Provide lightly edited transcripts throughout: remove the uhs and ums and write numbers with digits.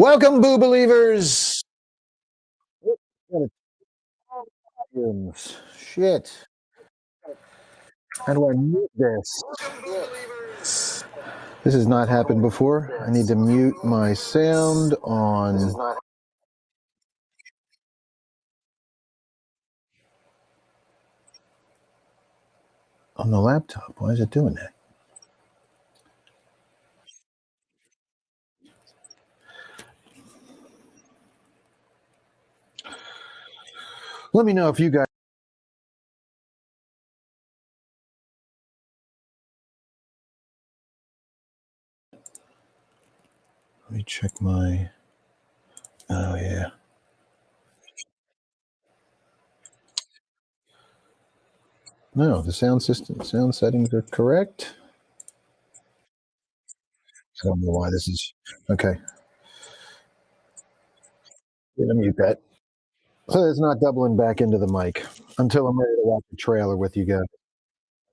Welcome, Boo Believers. Shit. How do I mute this? This has not happened before. I need to mute my sound on the laptop. Why is it doing that? Let me know if you guys. Let me check my. Oh, yeah. No, the sound settings are correct. I don't know why this is. Okay. Let me mute that. So it's not doubling back into the mic until I'm ready to watch the trailer with you guys.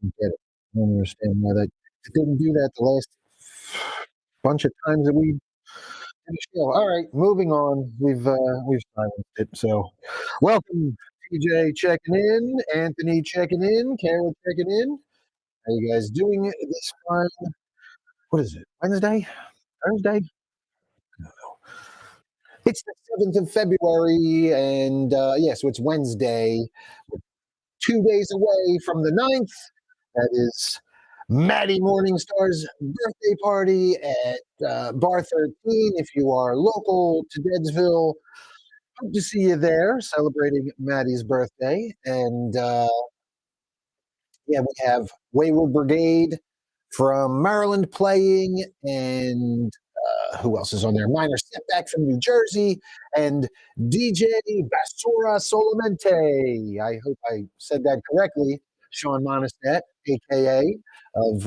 I get it. I don't understand why that. It didn't do that the last bunch of times that we did a show. All right, moving on. We've silenced it. So, welcome, TJ checking in, Anthony checking in, Carol checking in. How you guys doing this fine? What is it? Wednesday? Thursday? It's the 7th of February, and so it's Wednesday. We're 2 days away from the 9th. That is Maddie Morningstar's birthday party at Bar 13. If you are local to Deadsville, hope to see you there celebrating Maddie's birthday. And we have Wayward Brigade from Maryland playing, and who else is on there? Minor Setback from New Jersey, and DJ Basura Solamente. I hope I said that correctly. Sean Monistat, aka of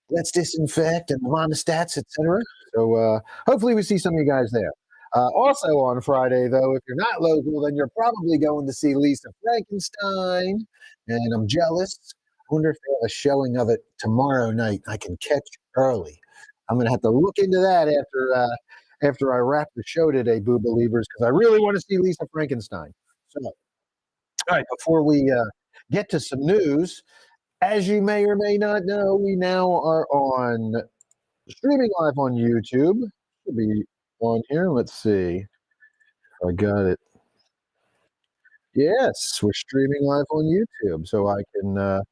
Let's Disinfect and Monistats, etc. So hopefully we see some of you guys there. Also on Friday, though, if you're not local, then you're probably going to see Lisa Frankenstein, and I'm jealous. I wonder if they have a showing of it tomorrow night. I can catch early. I'm going to have to look into that after I wrap the show today, Boo Believers, because I really want to see Lisa Frankenstein. So, all right, before we get to some news, as you may or may not know, we now are on streaming live on YouTube. Should be on here. Let's see. I got it. Yes, we're streaming live on YouTube, so I can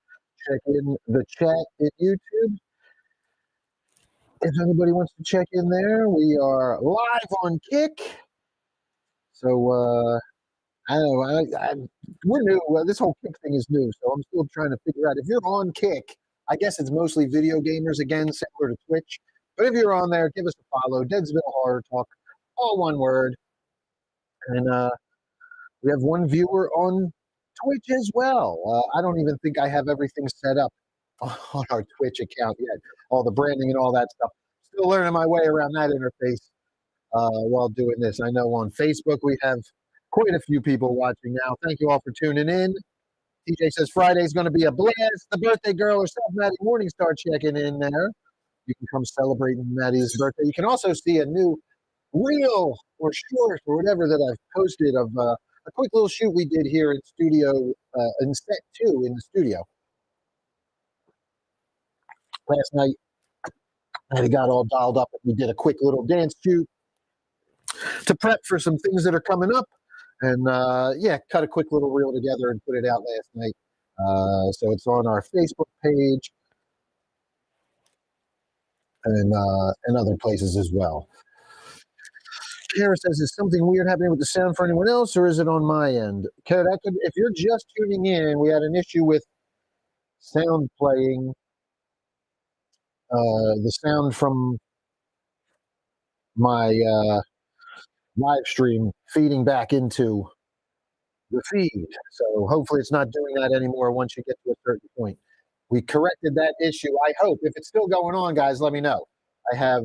check in the chat in YouTube. If anybody wants to check in there, we are live on Kick. So I don't know. We're new. This whole Kick thing is new, so I'm still trying to figure out. If you're on Kick, I guess it's mostly video gamers again, similar to Twitch. But if you're on there, give us a follow. Deadsville Horror Talk, all one word. And we have one viewer on Twitch as well. I don't even think I have everything set up on our Twitch account yet. All the branding and all that stuff. Still learning my way around that interface while doing this. I know on Facebook we have quite a few people watching now. Thank you all for tuning in. TJ says Friday's going to be a blast. The birthday girl herself, Maddie Morningstar, checking in there. You can come celebrate Maddie's birthday. You can also see a new reel or short or whatever that I've posted of a quick little shoot we did here in studio, in set 2 in the studio. Last night, I got all dialed up and we did a quick little dance shoot to prep for some things that are coming up. And cut a quick little reel together and put it out last night. So it's on our Facebook page and other places as well. Kara says, is something weird happening with the sound for anyone else, or is it on my end? Kara, if you're just tuning in, we had an issue with sound playing, the sound from my live stream feeding back into the feed. So hopefully it's not doing that anymore once you get to a certain point. We corrected that issue, I hope. If it's still going on, guys, let me know. I have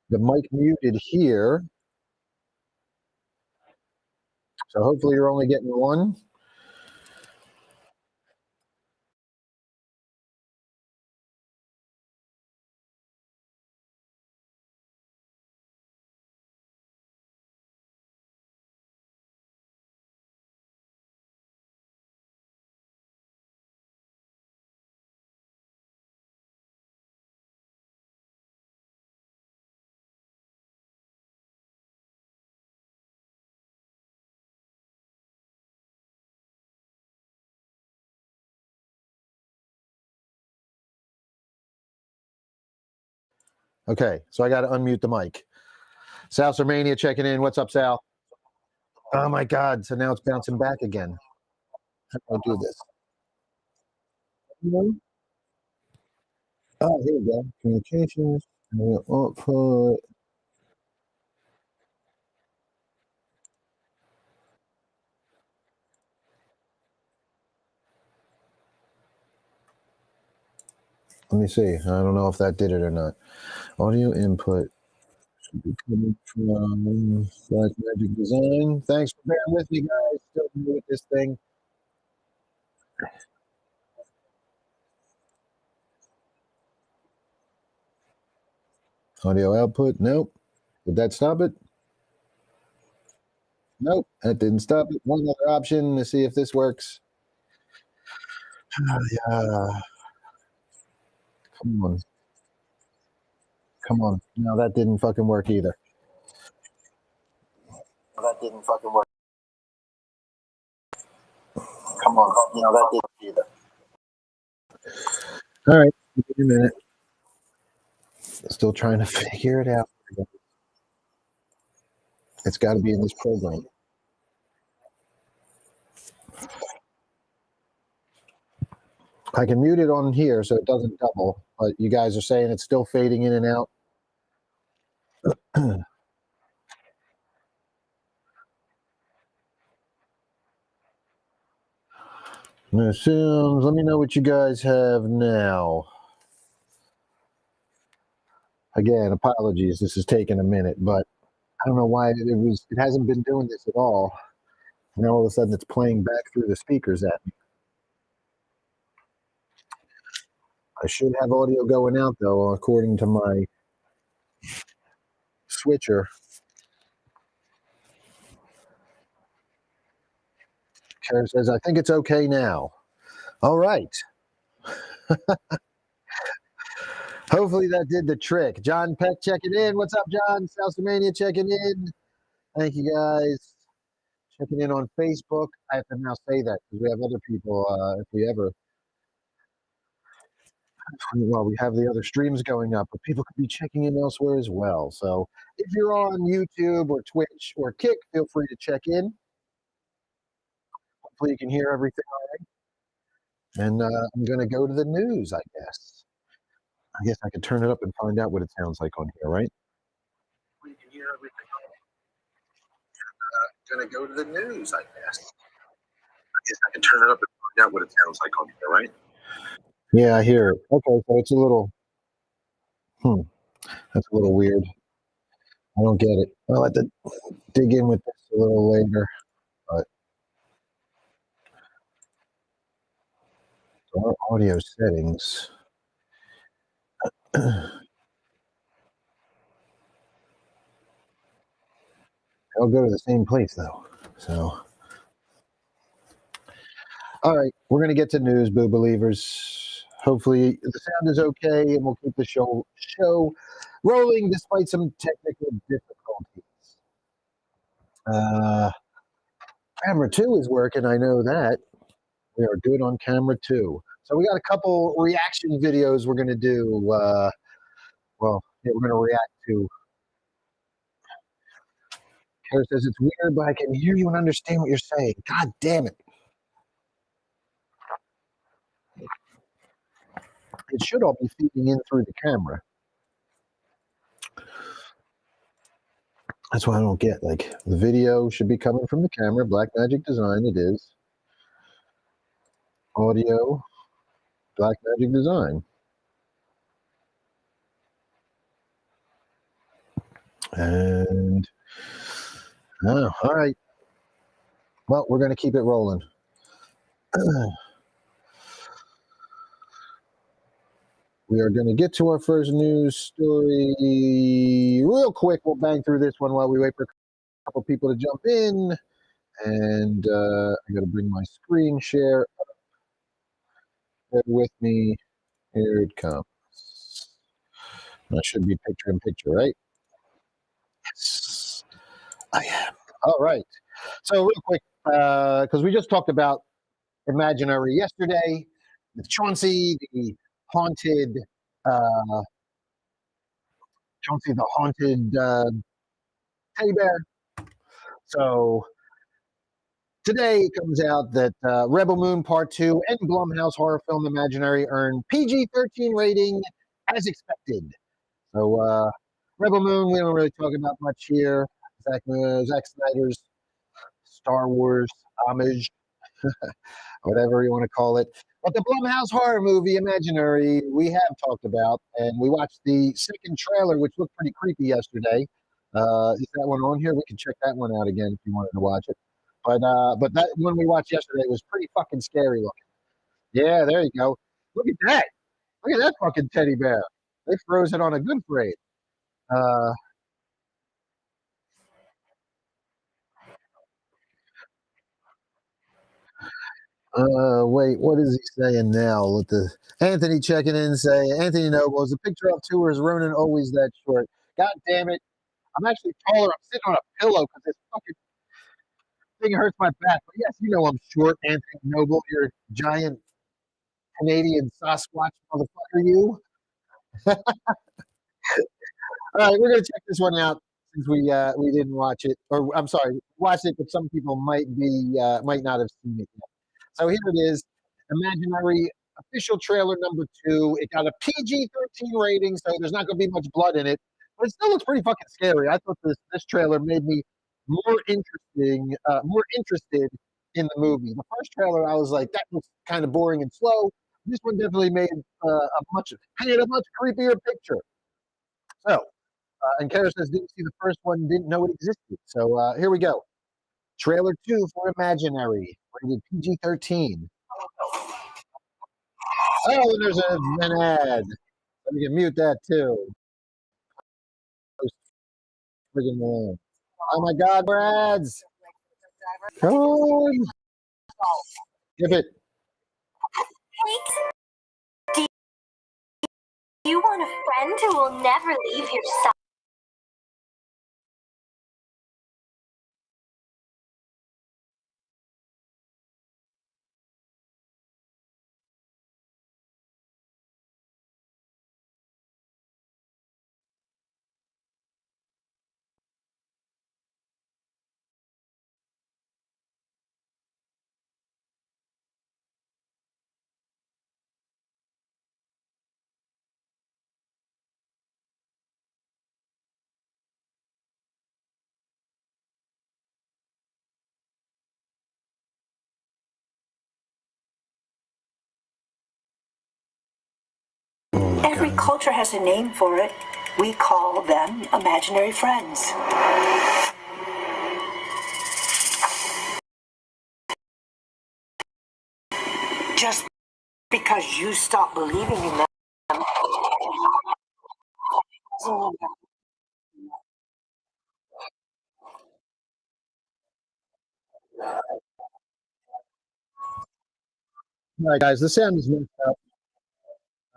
the mic muted here. So hopefully you're only getting one. Okay, so I got to unmute the mic. Sal Sermania checking in. What's up, Sal? Oh my God! So now it's bouncing back again. How do I do this? Oh, here we go. Communications. Output. Let me see. I don't know if that did it or not. Audio input should be coming from Black Magic Design. Thanks for bearing with me, guys. Still new with this thing. Audio output. Nope. Did that stop it? Nope. That didn't stop it. One other option to see if this works. Yeah. Come on. Come on. No, that didn't fucking work either. That didn't fucking work. Come on. No, that didn't either. All right. Give me a minute. Still trying to figure it out. It's got to be in this program. I can mute it on here so it doesn't double, but you guys are saying it's still fading in and out. Assumes. Let me know what you guys have now. Again, apologies. This is taking a minute, but I don't know why it hasn't been doing this at all. Now all of a sudden it's playing back through the speakers at me. I should have audio going out though, according to my switcher. Karen says, I think it's okay now. All right. Hopefully that did the trick. John Peck checking in. What's up, John? Southmania checking in. Thank you, guys. Checking in on Facebook. I have to now say that because we have other people. If we ever, well, we have the other streams going up, but people could be checking in elsewhere as well. So if you're on YouTube or Twitch or Kick, feel free to check in. Hopefully you can hear everything all right. And I'm going to go to the news, I guess. I guess I could turn it up and find out what it sounds like on here, right? You can hear everything. I'm going to go to the news, I guess. I guess I can turn it up and find out what it sounds like on here, right? Yeah, I hear it. Okay, so it's a little, that's a little weird. I don't get it. I'll have to dig in with this a little later. But our audio settings. I'll go to the same place though. So, all right, we're gonna get to news, boo believers. Hopefully the sound is okay, and we'll keep the show rolling despite some technical difficulties. Camera 2 is working. I know that. We are good on camera 2. So we got a couple reaction videos we're gonna do. Well, yeah, we're gonna react to. Kara says it's weird, but I can hear you and understand what you're saying. God damn it. It should all be feeding in through the camera. That's what I don't get. Like the video should be coming from the camera. Black Magic Design, it is. Audio, Black Magic Design. And oh, all right. Well, we're going to keep it rolling. We are going to get to our first news story real quick. We'll bang through this one while we wait for a couple people to jump in. And I got to bring my screen share up. Bear with me. Here it comes. That should be picture in picture, right? Yes, I am. All right. So real quick, because we just talked about Imaginary yesterday with Chauncey, the haunted Don't see the haunted teddy bear. So today it comes out that Rebel Moon Part 2 and Blumhouse horror film Imaginary earned PG-13 rating as expected. So Rebel Moon, we don't really talk about much here. Zack Snyder's Star Wars homage, whatever you want to call it. But the Blumhouse horror movie Imaginary, we have talked about, and we watched the second trailer, which looked pretty creepy yesterday. Is that one on here? We can check that one out again if you wanted to watch it. But that one we watched yesterday was pretty fucking scary looking. Yeah, there you go. Look at that. Look at that fucking teddy bear. They froze it on a good parade. Uh, wait, what is he saying now? With the Anthony checking in, say Anthony Noble is a picture of two, or is Ronan always that short? God damn it! I'm actually taller. I'm sitting on a pillow because this fucking thing hurts my back. But yes, you know I'm short, Anthony Noble. You're a giant Canadian Sasquatch motherfucker. You. All right, we're gonna check this one out since we didn't watch it, or I'm sorry, watched it, but some people might not have seen it yet. So here it is, Imaginary official trailer number 2. It got a PG-13 rating, so there's not going to be much blood in it, but it still looks pretty fucking scary. I thought this trailer made me more interested in the movie. The first trailer, I was like, that looks kind of boring and slow. This one definitely made painted a much creepier picture. So, and Kara says didn't see the first one, didn't know it existed. So here we go. Trailer 2 for Imaginary, rated PG-13. Oh, and there's an ad. Let me mute that too. Friggin' long. Oh my God, more ads. Come on. Give it. Do you want a friend who will never leave your side? Oh Every God. culture has a name for it. We call them imaginary friends. Just because you stop believing in them. All right, guys, the sound is messed up.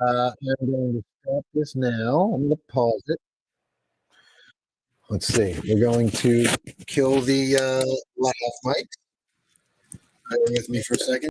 I'm going to stop this now. I'm going to pause it. Let's see. We're going to kill the laugh mic. Bear with me for a second.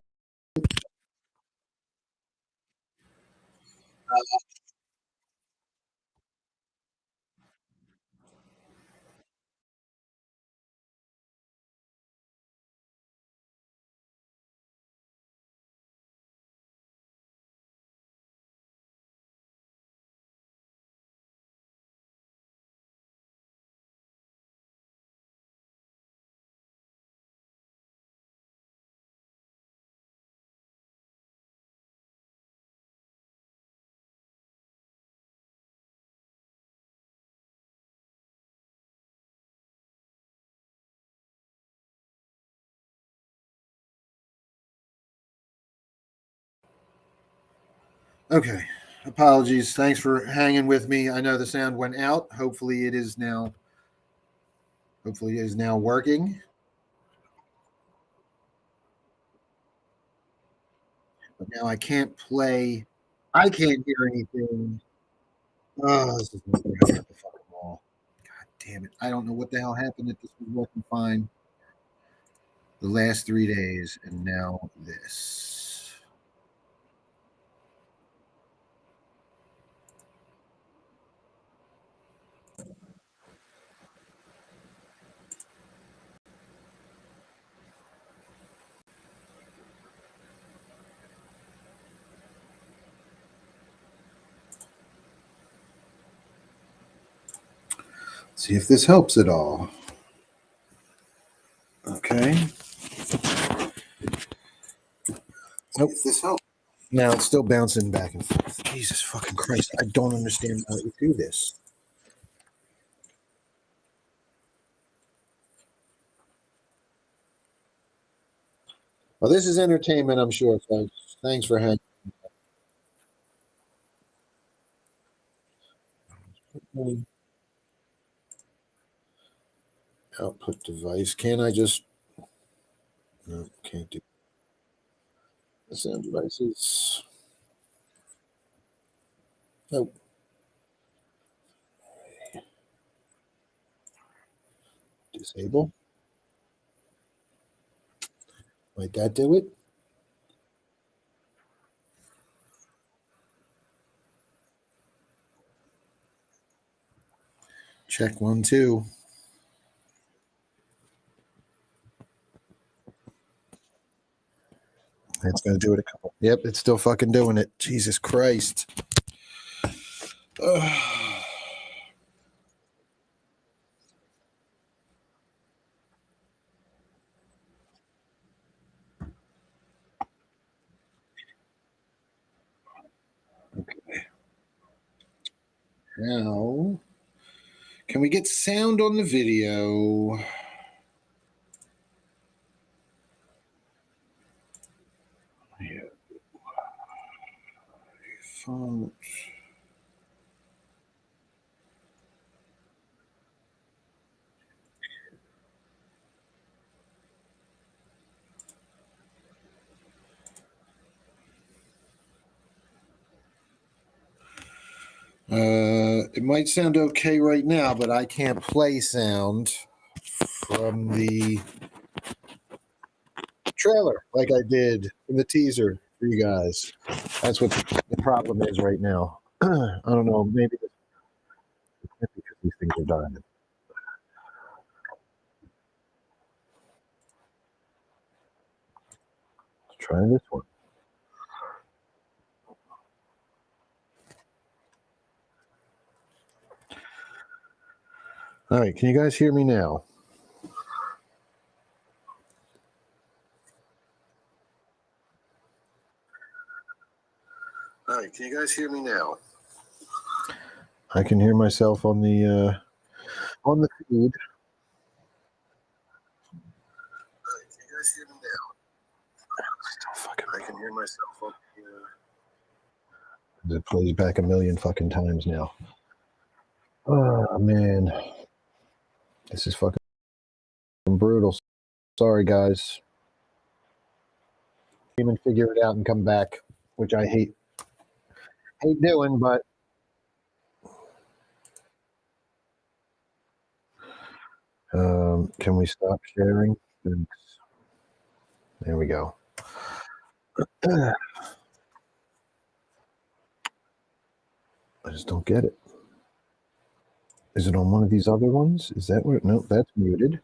Okay. Apologies. Thanks for hanging with me. I know the sound went out. Hopefully it is now. Hopefully it is now working. But now I can't play. I can't hear anything. Oh, this is not going to help the fucking wall. God damn it. I don't know what the hell happened that this was working fine the last 3 days, and now this. See if this helps at all. Okay. Nope. If this helps. Now it's still bouncing back and forth. Jesus fucking Christ. I don't understand how you do this. Well, this is entertainment, I'm sure, folks. Thanks for hanging. Output device. Can I just. No, can't do. The sound devices. Nope. Disable. Might that do it? Check 1, 2. It's going to do it a couple. Yep, it's still fucking doing it. Jesus Christ. Ugh. Okay. Now, can we get sound on the video? Yeah. Font. It might sound okay right now, but I can't play sound from the trailer like I did in the teaser for you guys. That's what the problem is right now. I don't know. Maybe it's because these things are dying. Let's try this one. All right. Can you guys hear me now? All right. Can you guys hear me now? I can hear myself on the feed. All right. Can you guys hear me now? Still fucking. I can hear myself on the. It plays back a million fucking times now. Oh man, this is fucking brutal. Sorry, guys. Even figure it out and come back, which I hate doing, but can we stop sharing? Thanks. There we go. I just don't get it. Is it on one of these other ones? Is that where? Nope, that's muted.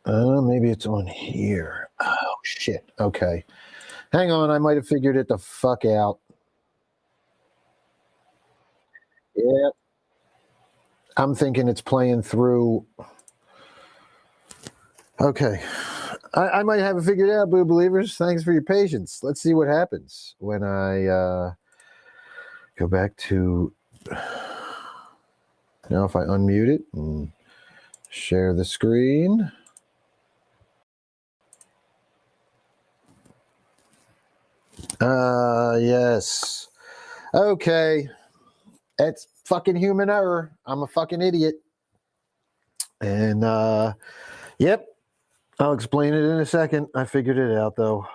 Maybe it's on here. Oh shit. Okay. Hang on, I might have figured it the fuck out. Yeah. I'm thinking it's playing through. Okay. I might have it figured out, Boo Believers. Thanks for your patience. Let's see what happens when I go back to. Now, if I unmute it and share the screen. Yes. Okay. It's fucking human error. I'm a fucking idiot. And, yep. I'll explain it in a second. I figured it out, though.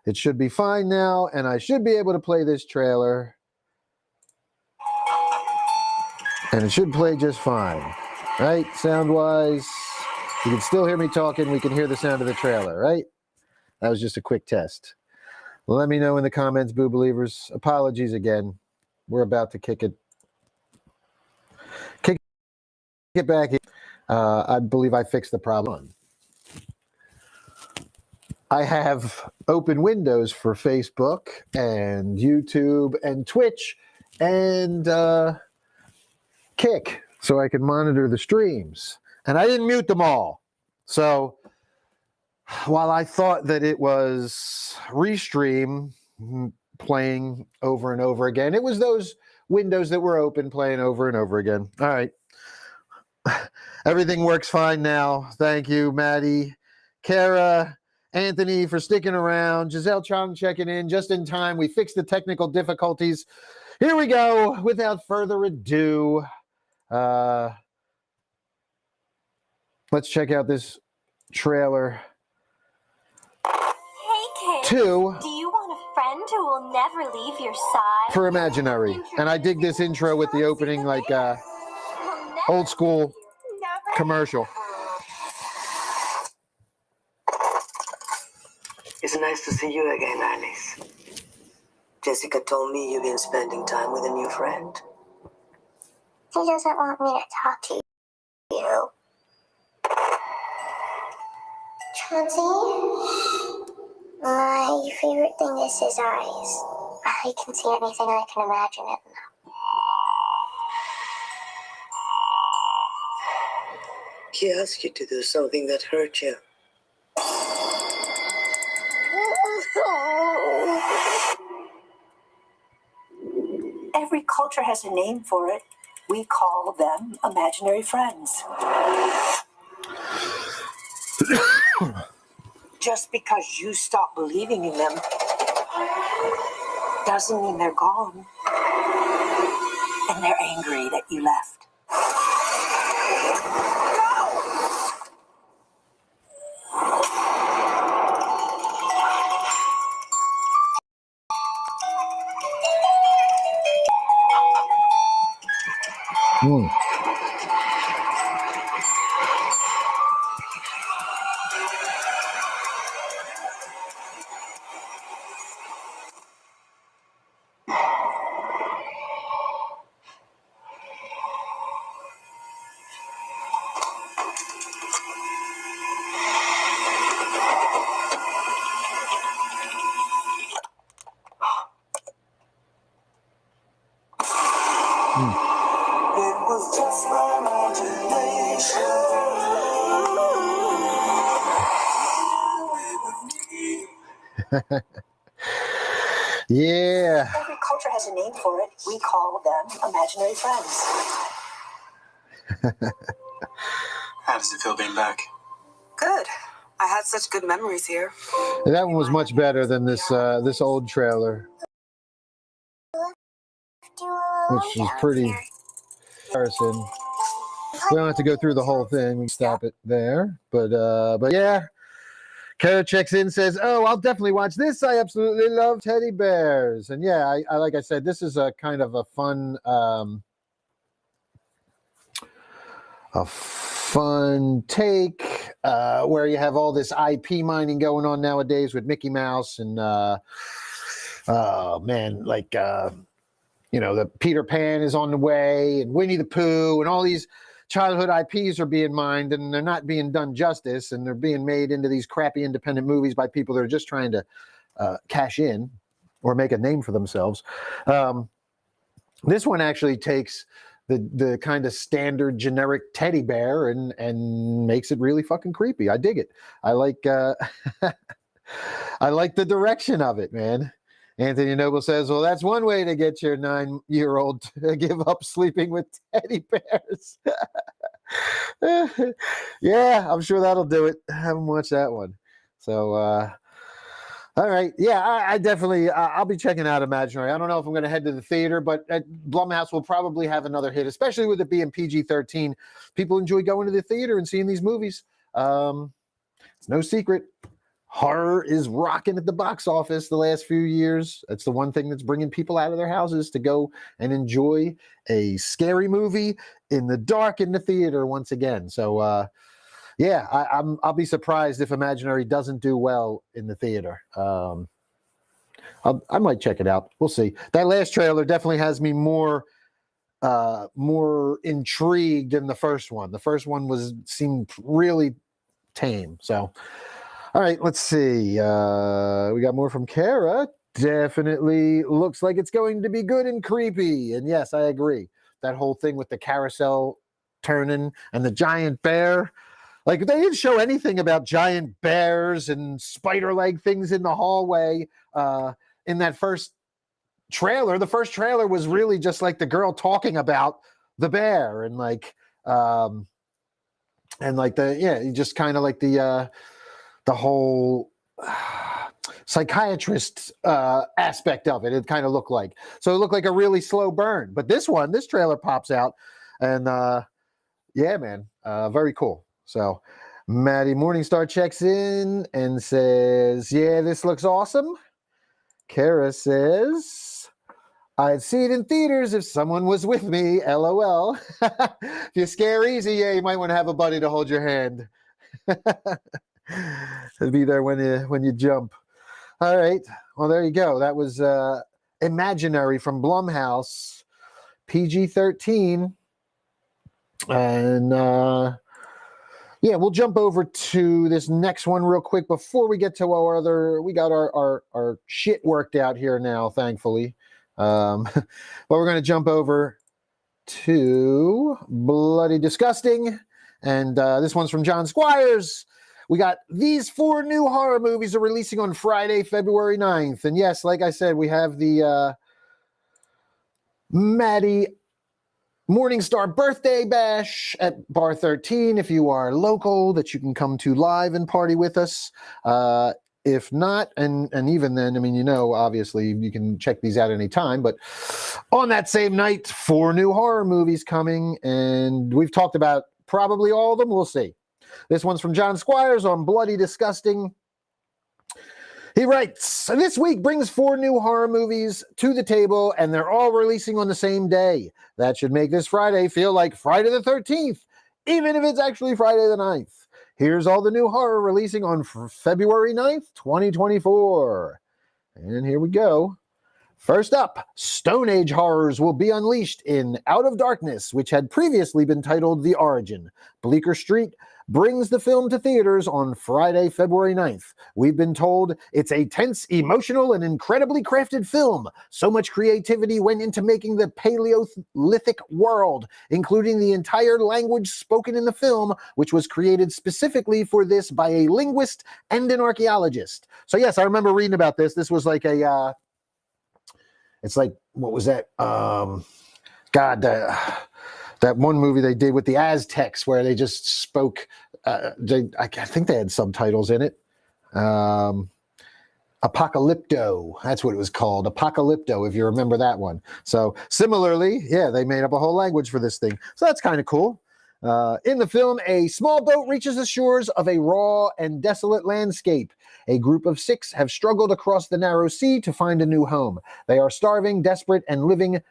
It should be fine now, and I should be able to play this trailer. And it should play just fine. Right? Sound-wise, you can still hear me talking. We can hear the sound of the trailer, right? That was just a quick test. Let me know in the comments, Boo Believers. Apologies again. We're about to kick it back. I believe I fixed the problem. I have open windows for Facebook and YouTube and Twitch and Kick so I could monitor the streams. And I didn't mute them all. So while I thought that it was Restream playing over and over again, it was those windows that were open playing over and over again. All right. Everything works fine now. Thank you, Maddie, Kara, Anthony for sticking around. Giselle Chong checking in just in time. We fixed the technical difficulties. Here we go. Without further ado, let's check out this trailer. Hey kids, Two do you want a friend who will never leave your side? for Imaginary. And I dig this intro with the opening, like old school commercial. It's nice to see you again, Alice. Jessica told me you've been spending time with a new friend. He doesn't want me to talk to you. Chauncey, my favorite thing is his eyes. I can see anything I can imagine in them. He asked you to do something that hurt you. Every culture has a name for it. We call them imaginary friends. Just because you stop believing in them doesn't mean they're gone. And they're angry that you left. It was just my imagination. Yeah. Every culture has a name for it. We call them imaginary friends. How does it feel being back? Good. I had such good memories here. That one was much better than this this old trailer, which is pretty comparison. We don't have to go through the whole thing. We can stop it there. But yeah. Kara checks in, says, "Oh, I'll definitely watch this. I absolutely love teddy bears." And yeah, I like I said, this is a kind of a fun take where you have all this IP mining going on nowadays with Mickey Mouse and oh man, like the Peter Pan is on the way and Winnie the Pooh and all these childhood IPs are being mined and they're not being done justice and they're being made into these crappy independent movies by people that are just trying to cash in or make a name for themselves. This one actually takes the kind of standard generic teddy bear and makes it really fucking creepy. I dig it. I like I like the direction of it, man. Anthony Noble says, "Well, that's one way to get your 9-year-old to give up sleeping with teddy bears." Yeah, I'm sure that'll do it. I haven't watched that one. So, all right. Yeah, I definitely, I'll be checking out Imaginary. I don't know if I'm going to head to the theater, but Blumhouse will probably have another hit, especially with it being PG-13. People enjoy going to the theater and seeing these movies. It's no secret. Horror is rocking at the box office the last few years. That's the one thing that's bringing people out of their houses to go and enjoy a scary movie in the dark in the theater once again. So, yeah, I'll be surprised if Imaginary doesn't do well in the theater. I might check it out. We'll see. That last trailer definitely has me more intrigued than the first one. The first one seemed really tame. So. All right, let's see. We got more from Kara. Definitely looks like it's going to be good and creepy. And yes, I agree. that whole thing with the carousel turning and the giant bear. Like, they didn't show anything about giant bears and spider leg things in the hallway in that first trailer. The first trailer was really just like the girl talking about the bear and like just kind of like the whole psychiatrist aspect of it. It kind of looked like, so it looked like a really slow burn. But this trailer pops out, and yeah, man, very cool. So Maddie Morningstar checks in and says, yeah, this looks awesome. Kara says, I'd see it in theaters if someone was with me, LOL. If you scare easy, yeah, you might want to have a buddy to hold your hand. To be there when you jump. All right, well, there you go. That was Imaginary from Blumhouse, PG-13. And yeah, we'll jump over to this next one real quick before we get to we got our shit worked out here now, thankfully. But we're going to jump over to Bloody Disgusting. And this one's from John Squires. We got these 4 new horror movies are releasing on Friday, February 9th. And yes, like I said, we have the Maddie Morningstar birthday bash at Bar 13 if you are local, that you can come to live and party with us. If not, and even then, I mean, you know, obviously you can check these out anytime, but on that same night, 4 new horror movies coming, and we've talked about probably all of them. We'll see. This one's from John Squires on Bloody Disgusting. He writes, this week brings 4 new horror movies to the table, and they're all releasing on the same day. That should make this Friday feel like Friday the 13th, even if it's actually Friday the 9th. Here's all the new horror releasing on February 9th, 2024. And here we go. First up, Stone Age horrors will be unleashed in Out of Darkness, which had previously been titled The Origin. Bleecker Street brings the film to theaters on Friday, February 9th. We've been told it's a tense, emotional, and incredibly crafted film. So much creativity went into making the Paleolithic world, including the entire language spoken in the film, which was created specifically for this by a linguist and an archaeologist. So yes, I remember reading about this. This was like a... it's like, what was that? That one movie they did with the Aztecs where they just spoke. I think they had subtitles in it. Apocalypto. That's what it was called. Apocalypto, if you remember that one. So similarly, yeah, they made up a whole language for this thing. So that's kind of cool. In the film, a small boat reaches the shores of a raw and desolate landscape. A group of 6 have struggled across the narrow sea to find a new home. They are starving, desperate, and living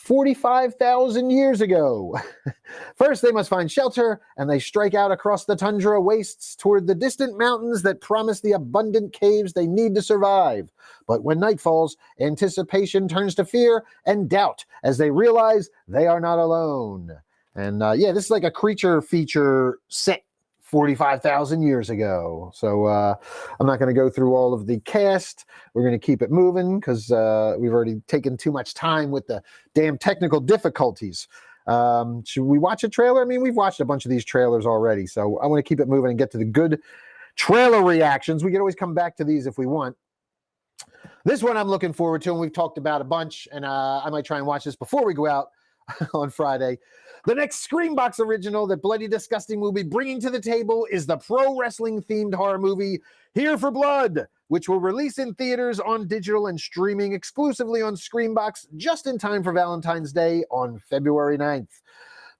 45,000 years ago. First, they must find shelter, and they strike out across the tundra wastes toward the distant mountains that promise the abundant caves they need to survive. But when night falls, anticipation turns to fear and doubt as they realize they are not alone. And yeah, this is like a creature feature set 45,000 years ago. So I'm not going to go through all of the cast. We're going to keep it moving because we've already taken too much time with the damn technical difficulties. Should we watch a trailer? I mean, we've watched a bunch of these trailers already, so I want to keep it moving and get to the good trailer reactions. We can always come back to these if we want. This one I'm looking forward to, and we've talked about a bunch, and I might try and watch this before we go out on Friday. The next Screambox original that Bloody Disgusting will be bringing to the table is the pro wrestling themed horror movie Here for Blood, which will release in theaters, on digital, and streaming exclusively on Screambox just in time for Valentine's Day on February 9th.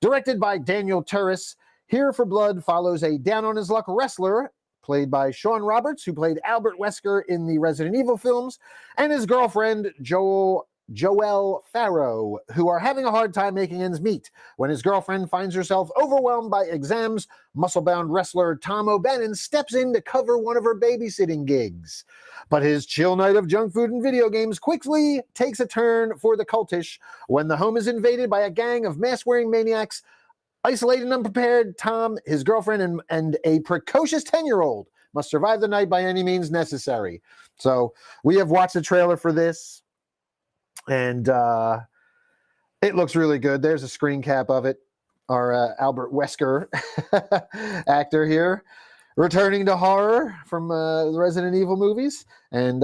Directed by Daniel Turris, Here for Blood follows a down-on-his-luck wrestler played by Sean Roberts, who played Albert Wesker in the Resident Evil films, and his girlfriend, Joelle Farrow, who are having a hard time making ends meet. When his girlfriend finds herself overwhelmed by exams, muscle-bound wrestler Tom O'Bannon steps in to cover one of her babysitting gigs. But his chill night of junk food and video games quickly takes a turn for the cultish when the home is invaded by a gang of mask-wearing maniacs. Isolated and unprepared, Tom, his girlfriend, and a precocious 10-year-old must survive the night by any means necessary. So we have watched the trailer for this. And It looks really good. There's a screen cap of it. Our Albert Wesker actor here, returning to horror from the Resident Evil movies, and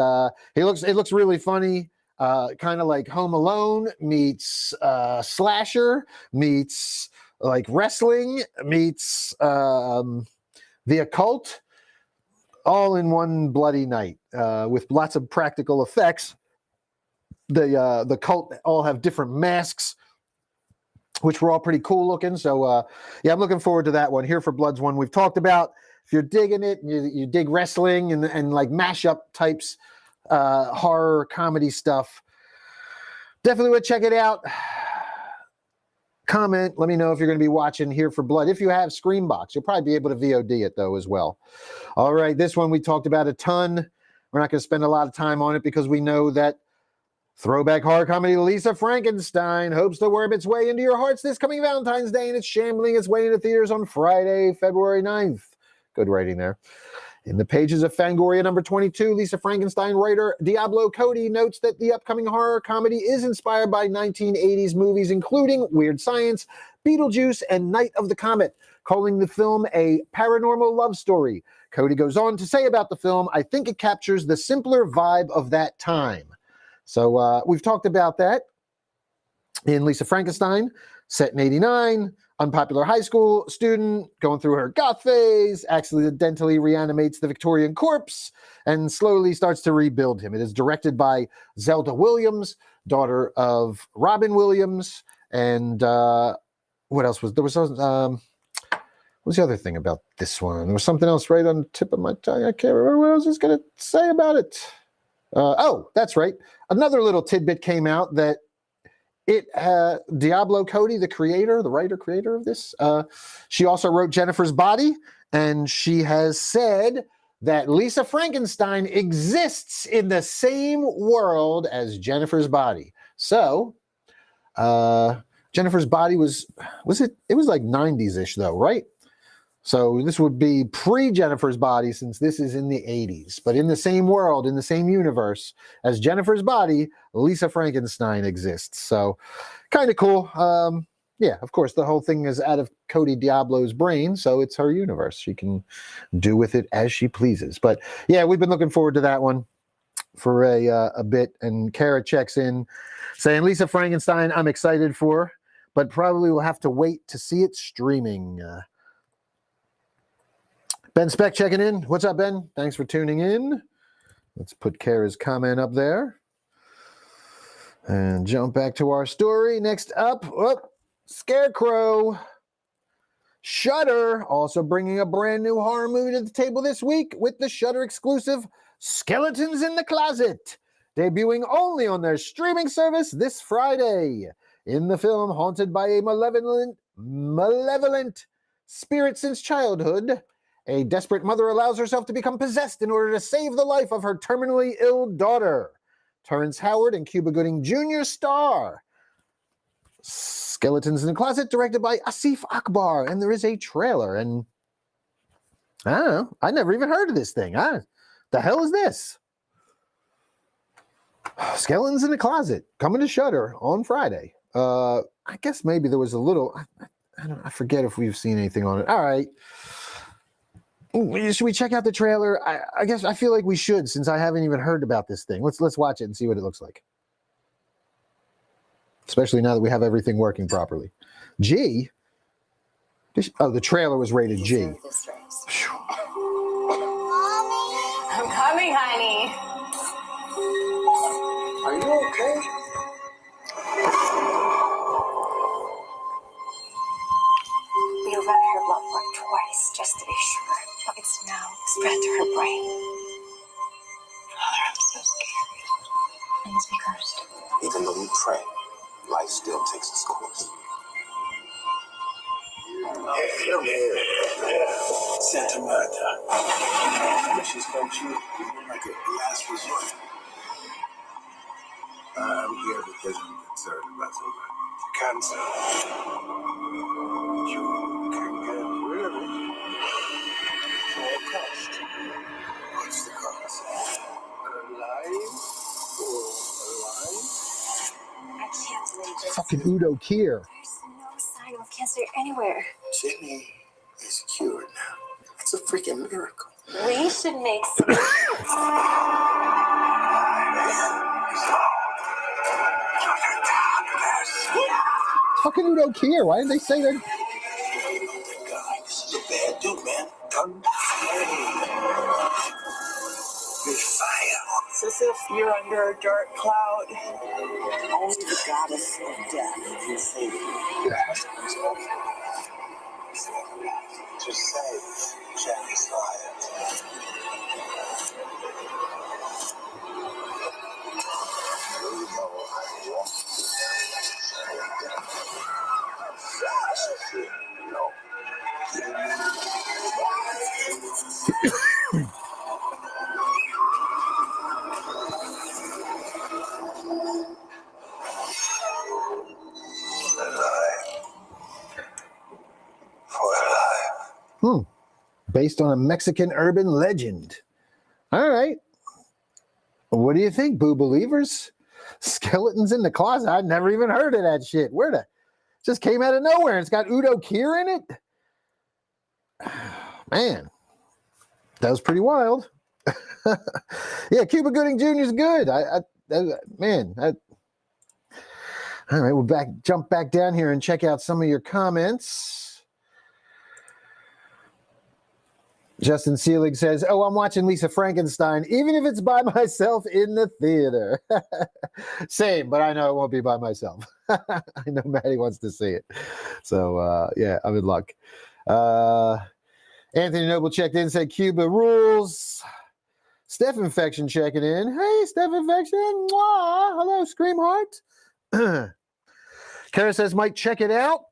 it looks really funny. Kind of like Home Alone meets slasher meets like wrestling meets the occult, all in one bloody night with lots of practical effects. The cult all have different masks, which were all pretty cool looking. So, yeah, I'm looking forward to that one. Here for Blood's one we've talked about. If you're digging it, you dig wrestling and like mashup types, horror, comedy stuff, definitely would check it out. Comment, let me know if you're going to be watching Here for Blood. If you have Screambox, you'll probably be able to VOD it, though, as well. All right, this one we talked about a ton. We're not going to spend a lot of time on it because we know that throwback horror comedy Lisa Frankenstein hopes to worm its way into your hearts this coming Valentine's Day, and it's shambling its way into theaters on Friday, February 9th. Good writing there. In the pages of Fangoria number 22, Lisa Frankenstein writer Diablo Cody notes that the upcoming horror comedy is inspired by 1980s movies, including Weird Science, Beetlejuice, and Night of the Comet, calling the film a paranormal love story. Cody goes on to say about the film, "I think it captures the simpler vibe of that time." So we've talked about that in Lisa Frankenstein, set in 89, unpopular high school student going through her goth phase, accidentally reanimates the Victorian corpse, and slowly starts to rebuild him. It is directed by Zelda Williams, daughter of Robin Williams, and what else was there? What was the other thing about this one? There was something else right on the tip of my tongue. I can't remember what I was just going to say about it. Oh, that's right. Another little tidbit came out that Diablo Cody, the writer-creator of this, she also wrote Jennifer's Body, and she has said that Lisa Frankenstein exists in the same world as Jennifer's Body. So, Jennifer's Body was like 90s-ish though, right? So this would be pre-Jennifer's Body, since this is in the 80s. But in the same world, in the same universe as Jennifer's Body, Lisa Frankenstein exists. So kind of cool. Yeah, of course, the whole thing is out of Cody Diablo's brain, so it's her universe. She can do with it as she pleases. But yeah, we've been looking forward to that one for a bit. And Kara checks in saying, Lisa Frankenstein, I'm excited for, but probably will have to wait to see it streaming. Ben Speck checking in. What's up, Ben? Thanks for tuning in. Let's put Kara's comment up there. And jump back to our story. Next up, Scarecrow. Shudder also bringing a brand new horror movie to the table this week with the Shudder exclusive Skeletons in the Closet, debuting only on their streaming service this Friday. In the film, haunted by a malevolent spirit since childhood, a desperate mother allows herself to become possessed in order to save the life of her terminally ill daughter. Terrence Howard and Cuba Gooding Jr. star. Skeletons in the Closet, directed by Asif Akbar, and there is a trailer. And I don't know, I never even heard of this thing. The hell is this? Skeletons in the Closet, coming to Shudder on Friday. I guess maybe there was a little. I forget if we've seen anything on it. All right. Should we check out the trailer? I guess I feel like we should, since I haven't even heard about this thing. Let's watch it and see what it looks like. Especially now that we have everything working properly. G? Oh, the trailer was rated G. I'm coming, honey. Are you okay? We run her blood work twice just to be sure. But it's now spread to her brain. Father, I'm so scared. I must be cursed. Even though we pray, life still takes its course. Santa Marta. Wishes come true, like a last resort. I'm here because I'm concerned about somebody. Cancer. You can get rid of it for a cost. What's the cost? Alive or alive? I can't live Fucking Udo Kier. There's no sign of cancer anywhere. Sydney is cured now. It's a freaking miracle. We should make some. Fucking Udo Kier. Why did they say that? God, this is a bad dude, man. There's fire. It's as if you're under a dark cloud. Only the goddess of death can save you. To save Jenny's life. Based on a Mexican urban legend. All right. What do you think, boo believers? Skeletons in the closet. I'd never even heard of that shit. Where the just came out of nowhere. It's got Udo Kier in it. Man, that was pretty wild. Yeah, Cuba Gooding Jr. is good. All right, we'll jump back down here and check out some of your comments. Justin Seelig says, "Oh, I'm watching Lisa Frankenstein, even if it's by myself in the theater." Same, but I know it won't be by myself. I know Maddie wants to see it. So, yeah, I'm in luck. Anthony Noble checked in, said, "Cuba rules." Steph Infection checking in. "Hey, Steph Infection. Mwah. Hello, Scream Heart." Kara says, "Mike, check it out."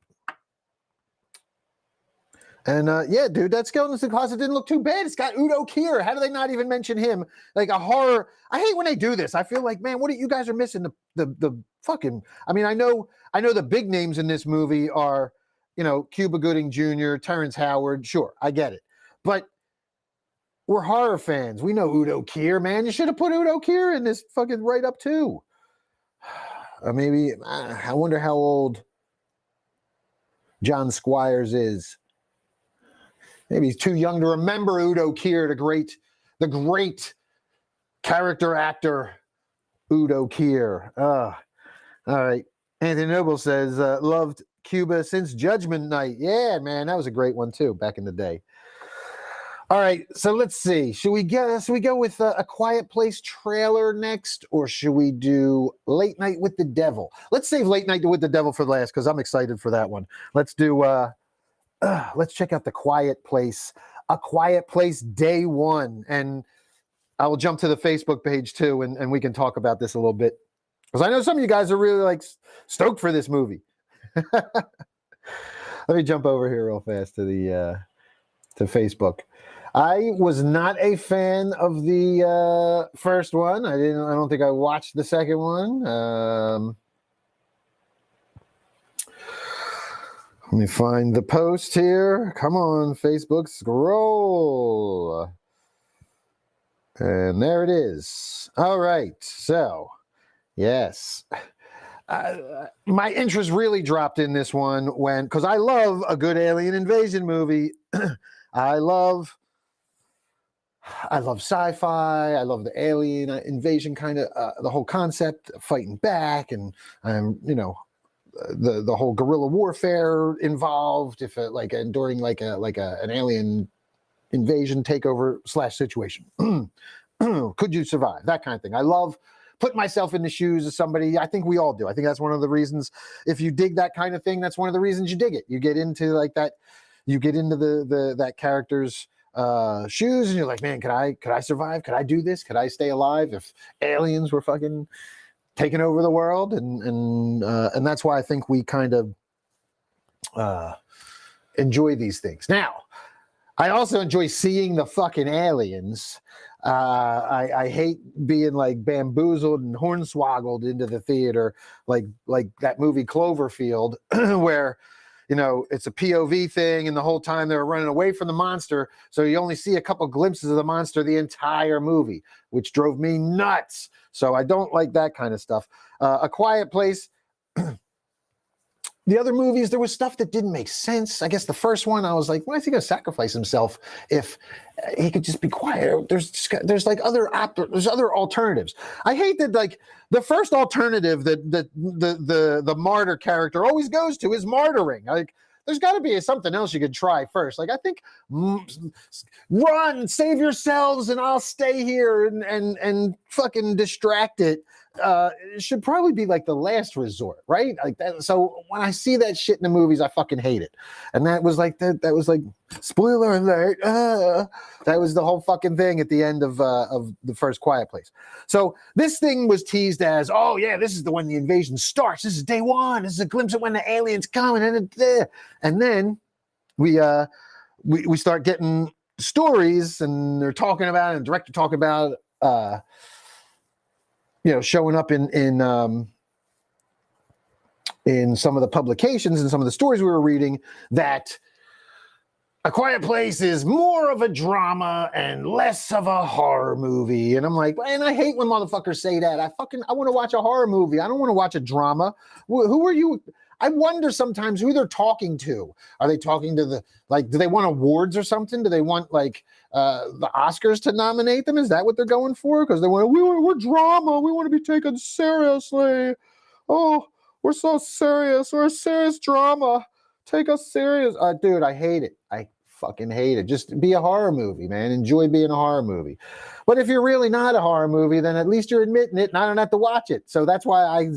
And yeah, dude, that Skeletons in the Closet didn't look too bad. It's got Udo Kier. How do they not even mention him? Like a horror. I hate when they do this. I feel like, man, what are you guys are missing? The fucking. I mean, I know the big names in this movie are, Cuba Gooding Jr., Terrence Howard. Sure, I get it, but we're horror fans. We know Udo Kier, man. You should have put Udo Kier in this fucking write-up too. Or maybe I wonder how old John Squires is. Maybe he's too young to remember Udo Kier, the great character actor, Udo Kier. All right. Anthony Noble says, "Loved Cuba since Judgment Night." Yeah, man, that was a great one too, back in the day. All right, so let's see. Should we go with A Quiet Place trailer next, or should we do Late Night with the Devil? Let's save Late Night with the Devil for last because I'm excited for that one. Let's do. Let's check out The Quiet Place. A Quiet Place Day One, and I will jump to the Facebook page too, and we can talk about this a little bit because I know some of you guys are really stoked for this movie. Let me jump over here real fast to Facebook. I was not a fan of the first one. I don't think I watched the second one. Let me find the post here. Come on, Facebook, scroll. And there it is. All right. So, yes. My interest really dropped in this one because I love a good alien invasion movie. I love sci-fi. I love the alien invasion kind of the whole concept, fighting back, and the whole guerrilla warfare involved, during an alien invasion takeover / situation. Could you survive? That kind of thing. I love putting myself in the shoes of somebody. I think we all do. I think that's one of the reasons. If you dig that kind of thing, that's one of the reasons you dig it. You get into that. You get into that character's shoes, and you're like, man, could I survive? Could I do this? Could I stay alive if aliens were fucking taking over the world? And that's why I think we kind of enjoy these things. Now, I also enjoy seeing the fucking aliens. I hate being bamboozled and hornswoggled into the theater, like that movie Cloverfield, where it's a POV thing, and the whole time they're running away from the monster, so you only see a couple glimpses of the monster the entire movie, which drove me nuts. So I don't like that kind of stuff. A Quiet Place, the other movies, there was stuff that didn't make sense. I guess the first one, I was like, why is he going to sacrifice himself if he could just be quiet? There's like there's other alternatives. I hate that, like, the first alternative that the martyr character always goes to is martyring. Like, there's got to be something else you could try first. Like, I think run, save yourselves, and I'll stay here and fucking distract it. It should probably be like the last resort, right? Like that. So when I see that shit in the movies, I fucking hate it. And that was like that was like, spoiler alert. That was the whole fucking thing at the end of the first Quiet Place. So this thing was teased as, oh yeah, this is the when the invasion starts. This is day one. This is a glimpse of when the aliens come, and then we start getting stories, and they're talking about it, and the director talking about showing up in some of the publications and some of the stories we were reading, that A Quiet Place is more of a drama and less of a horror movie. And I'm like, man, I hate when motherfuckers say that. I want to watch a horror movie. I don't want to watch a drama. Who are you? I wonder sometimes who they're talking to. Are they talking to do they want awards or something? Do they want the Oscars to nominate them? Is that what they're going for? Because we're drama. We want to be taken seriously. Oh, we're so serious. We're a serious drama. Take us serious. Dude, I hate it. I fucking hate it. Just be a horror movie, man. Enjoy being a horror movie. But if you're really not a horror movie, then at least you're admitting it and I don't have to watch it. So that's why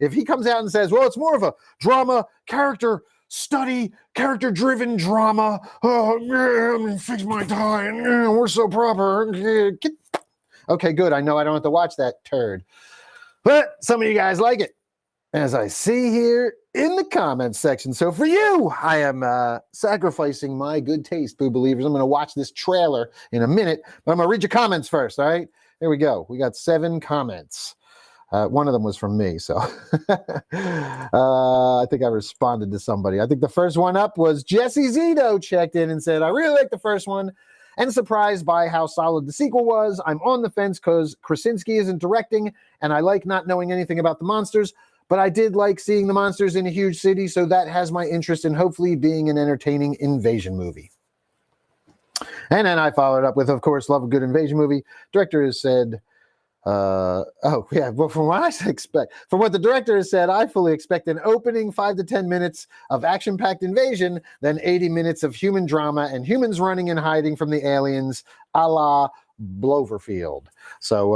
if he comes out and says, well, it's more of a drama, character study, character-driven drama. Oh, yeah, fix my tie. Yeah, we're so proper. Okay, good. I know I don't have to watch that turd. But some of you guys like it, as I see here in the comments section. So for you, I am sacrificing my good taste, Boo Believers. I'm going to watch this trailer in a minute, but I'm going to read your comments first, all right? Here we go. We got 7 comments. One of them was from me, so I think I responded to somebody. I think the first one up was Jesse Zito checked in and said, I really like the first one and surprised by how solid the sequel was. I'm on the fence because Krasinski isn't directing, and I like not knowing anything about the monsters, but I did like seeing the monsters in a huge city, so that has my interest in hopefully being an entertaining invasion movie. And then I followed up with, of course, love a good invasion movie. Director has said, well, from what the director has said, I fully expect an opening 5 to 10 minutes of action-packed invasion, then 80 minutes of human drama and humans running and hiding from the aliens, a la Bloverfield. So,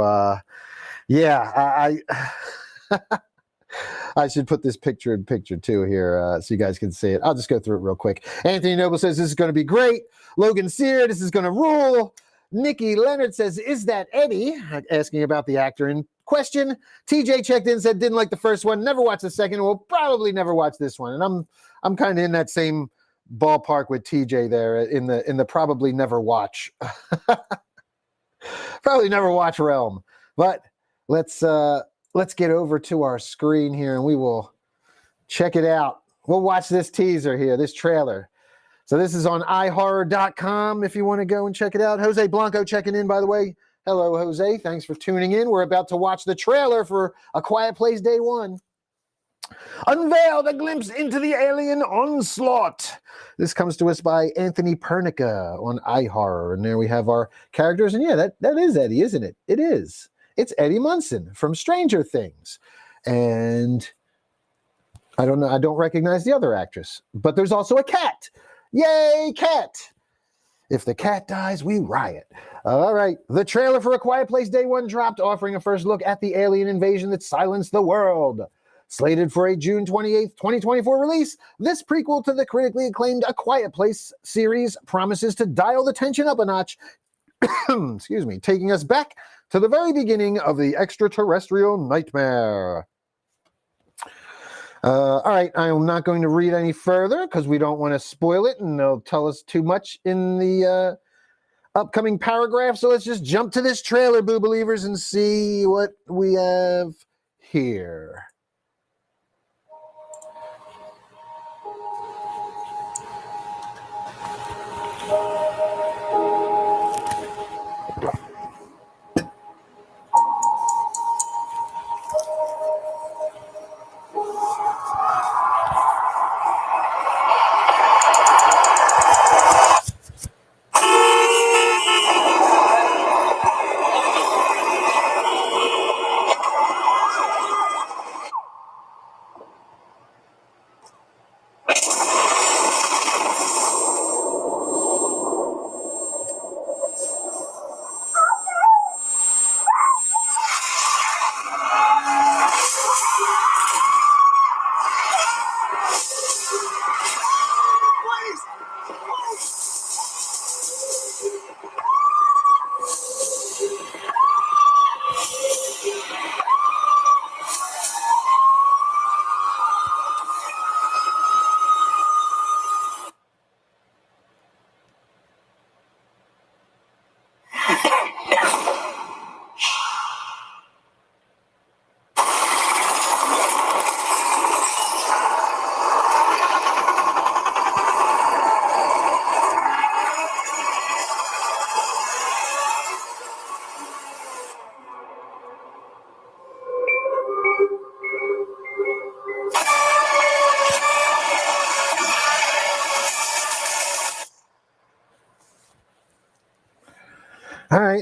I should put this picture in picture too here so you guys can see it. I'll just go through it real quick. Anthony Noble says this is going to be great. Logan Sear, this is going to rule. Nikki Leonard says, is that Eddie? Asking about the actor in question. TJ checked in, said didn't like the first one, never watched the second, will probably never watch this one. And I'm kind of in that same ballpark with TJ there in the probably never watch. Probably never watch realm. But let's get over to our screen here and we will check it out. We'll watch this teaser here, this trailer. So this is on iHorror.com if you want to go and check it out. Jose Blanco checking in, by the way. Hello, Jose. Thanks for tuning in. We're about to watch the trailer for A Quiet Place Day 1. Unveiled a glimpse into the alien onslaught. This comes to us by Anthony Pernica on iHorror. And there we have our characters. And yeah, that is Eddie, isn't it? It is. It's Eddie Munson from Stranger Things. And I don't know. I don't recognize the other actress. But there's also a cat. Yay, cat. If the cat dies, we riot. All right. The trailer for A Quiet Place Day 1 dropped, offering a first look at the alien invasion that silenced the world. Slated for a June 28th, 2024 release, this prequel to the critically acclaimed A Quiet Place series promises to dial the tension up a notch, excuse me, taking us back to the very beginning of the extraterrestrial nightmare. All right, I'm not going to read any further because we don't want to spoil it and they'll tell us too much in the upcoming paragraph. So let's just jump to this trailer, Boo Believers, and see what we have here.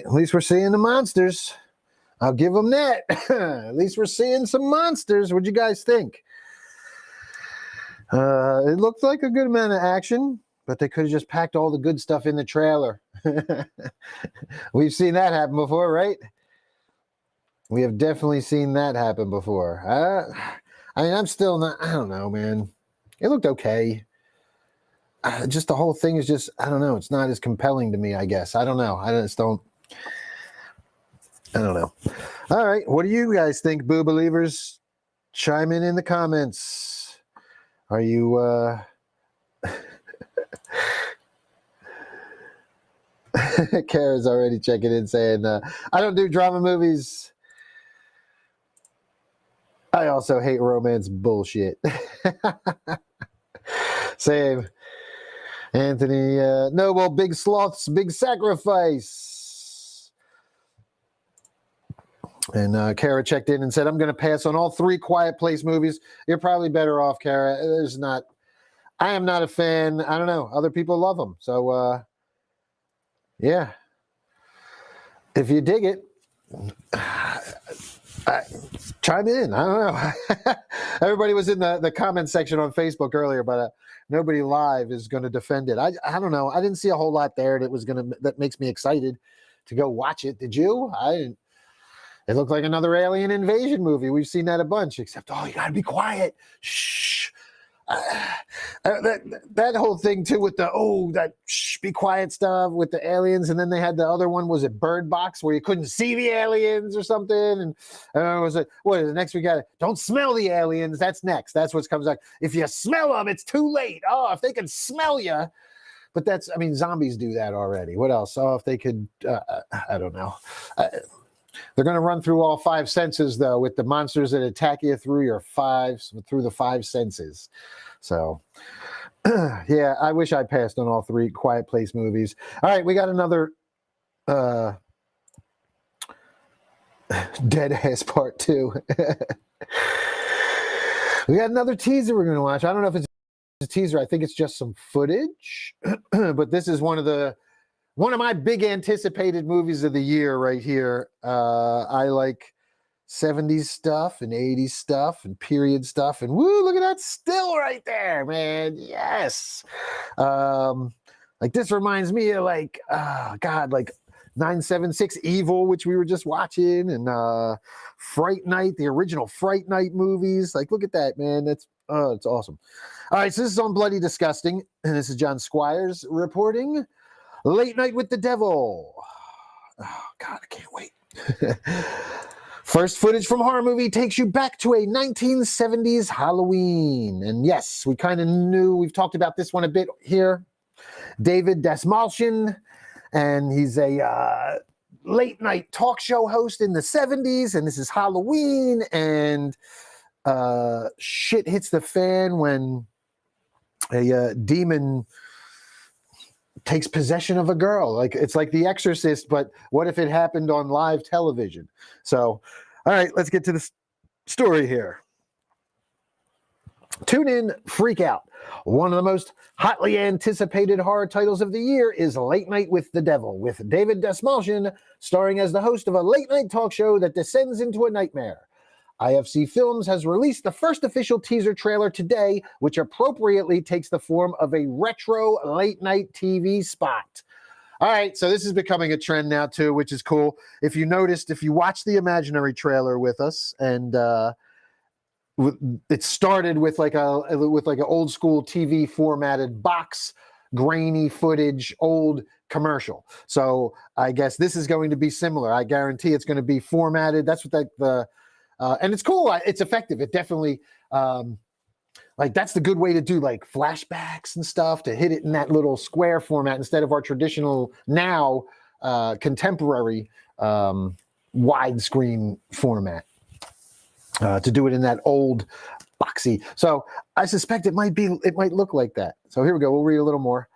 right, at least we're seeing the monsters. I'll give them that. At least we're seeing some monsters. What'd you guys think? It looked like a good amount of action, but they could have just packed all the good stuff in the trailer. We've seen that happen before, right? We have definitely seen that happen before. I mean, I'm still not, I don't know, man. It looked okay. Just the whole thing is just, I don't know. It's not as compelling to me, I guess. I don't know. I don't know. All right. What do you guys think, Boo Believers? Chime in the comments. Are you, Kara's already checking in saying, I don't do drama movies. I also hate romance bullshit. Same. Anthony, Noble, Big Sloth's Big Sacrifice. And Kara checked in and said, I'm going to pass on all 3 Quiet Place movies. You're probably better off, Kara. I am not a fan. I don't know. Other people love them. So, yeah. If you dig it, chime in. I don't know. Everybody was in the comment section on Facebook earlier, but nobody live is going to defend it. I don't know. I didn't see a whole lot there that makes me excited to go watch it. Did you? I didn't. It looked like another alien invasion movie. We've seen that a bunch, except, you got to be quiet. Shh. That whole thing too with that shh, be quiet stuff with the aliens, and then they had the other one, was it Bird Box, where you couldn't see the aliens or something, and was it, what is it next? We got don't smell the aliens. That's next. That's what comes out. If you smell them, it's too late. If they can smell you. But zombies do that already. What else? If they could, I don't know. They're going to run through all 5 senses, though, with the monsters that attack you through the 5 senses. So, yeah, I wish I passed on all 3 Quiet Place movies. All right, we got another Dead Ass Part 2. We got another teaser we're going to watch. I don't know if it's a teaser. I think it's just some footage. But this is one of my big anticipated movies of the year right here. I like 70s stuff and 80s stuff and period stuff. And woo, look at that still right there, man. Yes. Like this reminds me of like 976 Evil, which we were just watching, and Fright Night, the original Fright Night movies. Like, look at that, man. It's awesome. All right, so this is on Bloody Disgusting, and this is John Squires reporting. Late Night with the Devil. Oh, God, I can't wait. First footage from horror movie takes you back to a 1970s Halloween. And yes, we kind of knew, we've talked about this one a bit here. David Dasmalchian, and he's a late night talk show host in the 70s, and this is Halloween, and shit hits the fan when a demon takes possession of a girl. Like, it's like The Exorcist, but what if it happened on live television? So, all right, let's get to the story here. Tune in, freak out. One of the most hotly anticipated horror titles of the year is Late Night with the Devil, with David Dasmalchian starring as the host of a late night talk show that descends into a nightmare. IFC Films has released the first official teaser trailer today, which appropriately takes the form of a retro late night TV spot. All right, so this is becoming a trend now too, which is cool. If you noticed, if you watched the Imaginary trailer with us, and it started with like an old school TV formatted box, grainy footage, old commercial. So I guess this is going to be similar. I guarantee it's going to be formatted. That's what and it's cool. It's effective. It definitely, that's the good way to do like flashbacks and stuff, to hit it in that little square format instead of our traditional now contemporary widescreen format. To do it in that old boxy. So I suspect it might look like that. So here we go. We'll read a little more.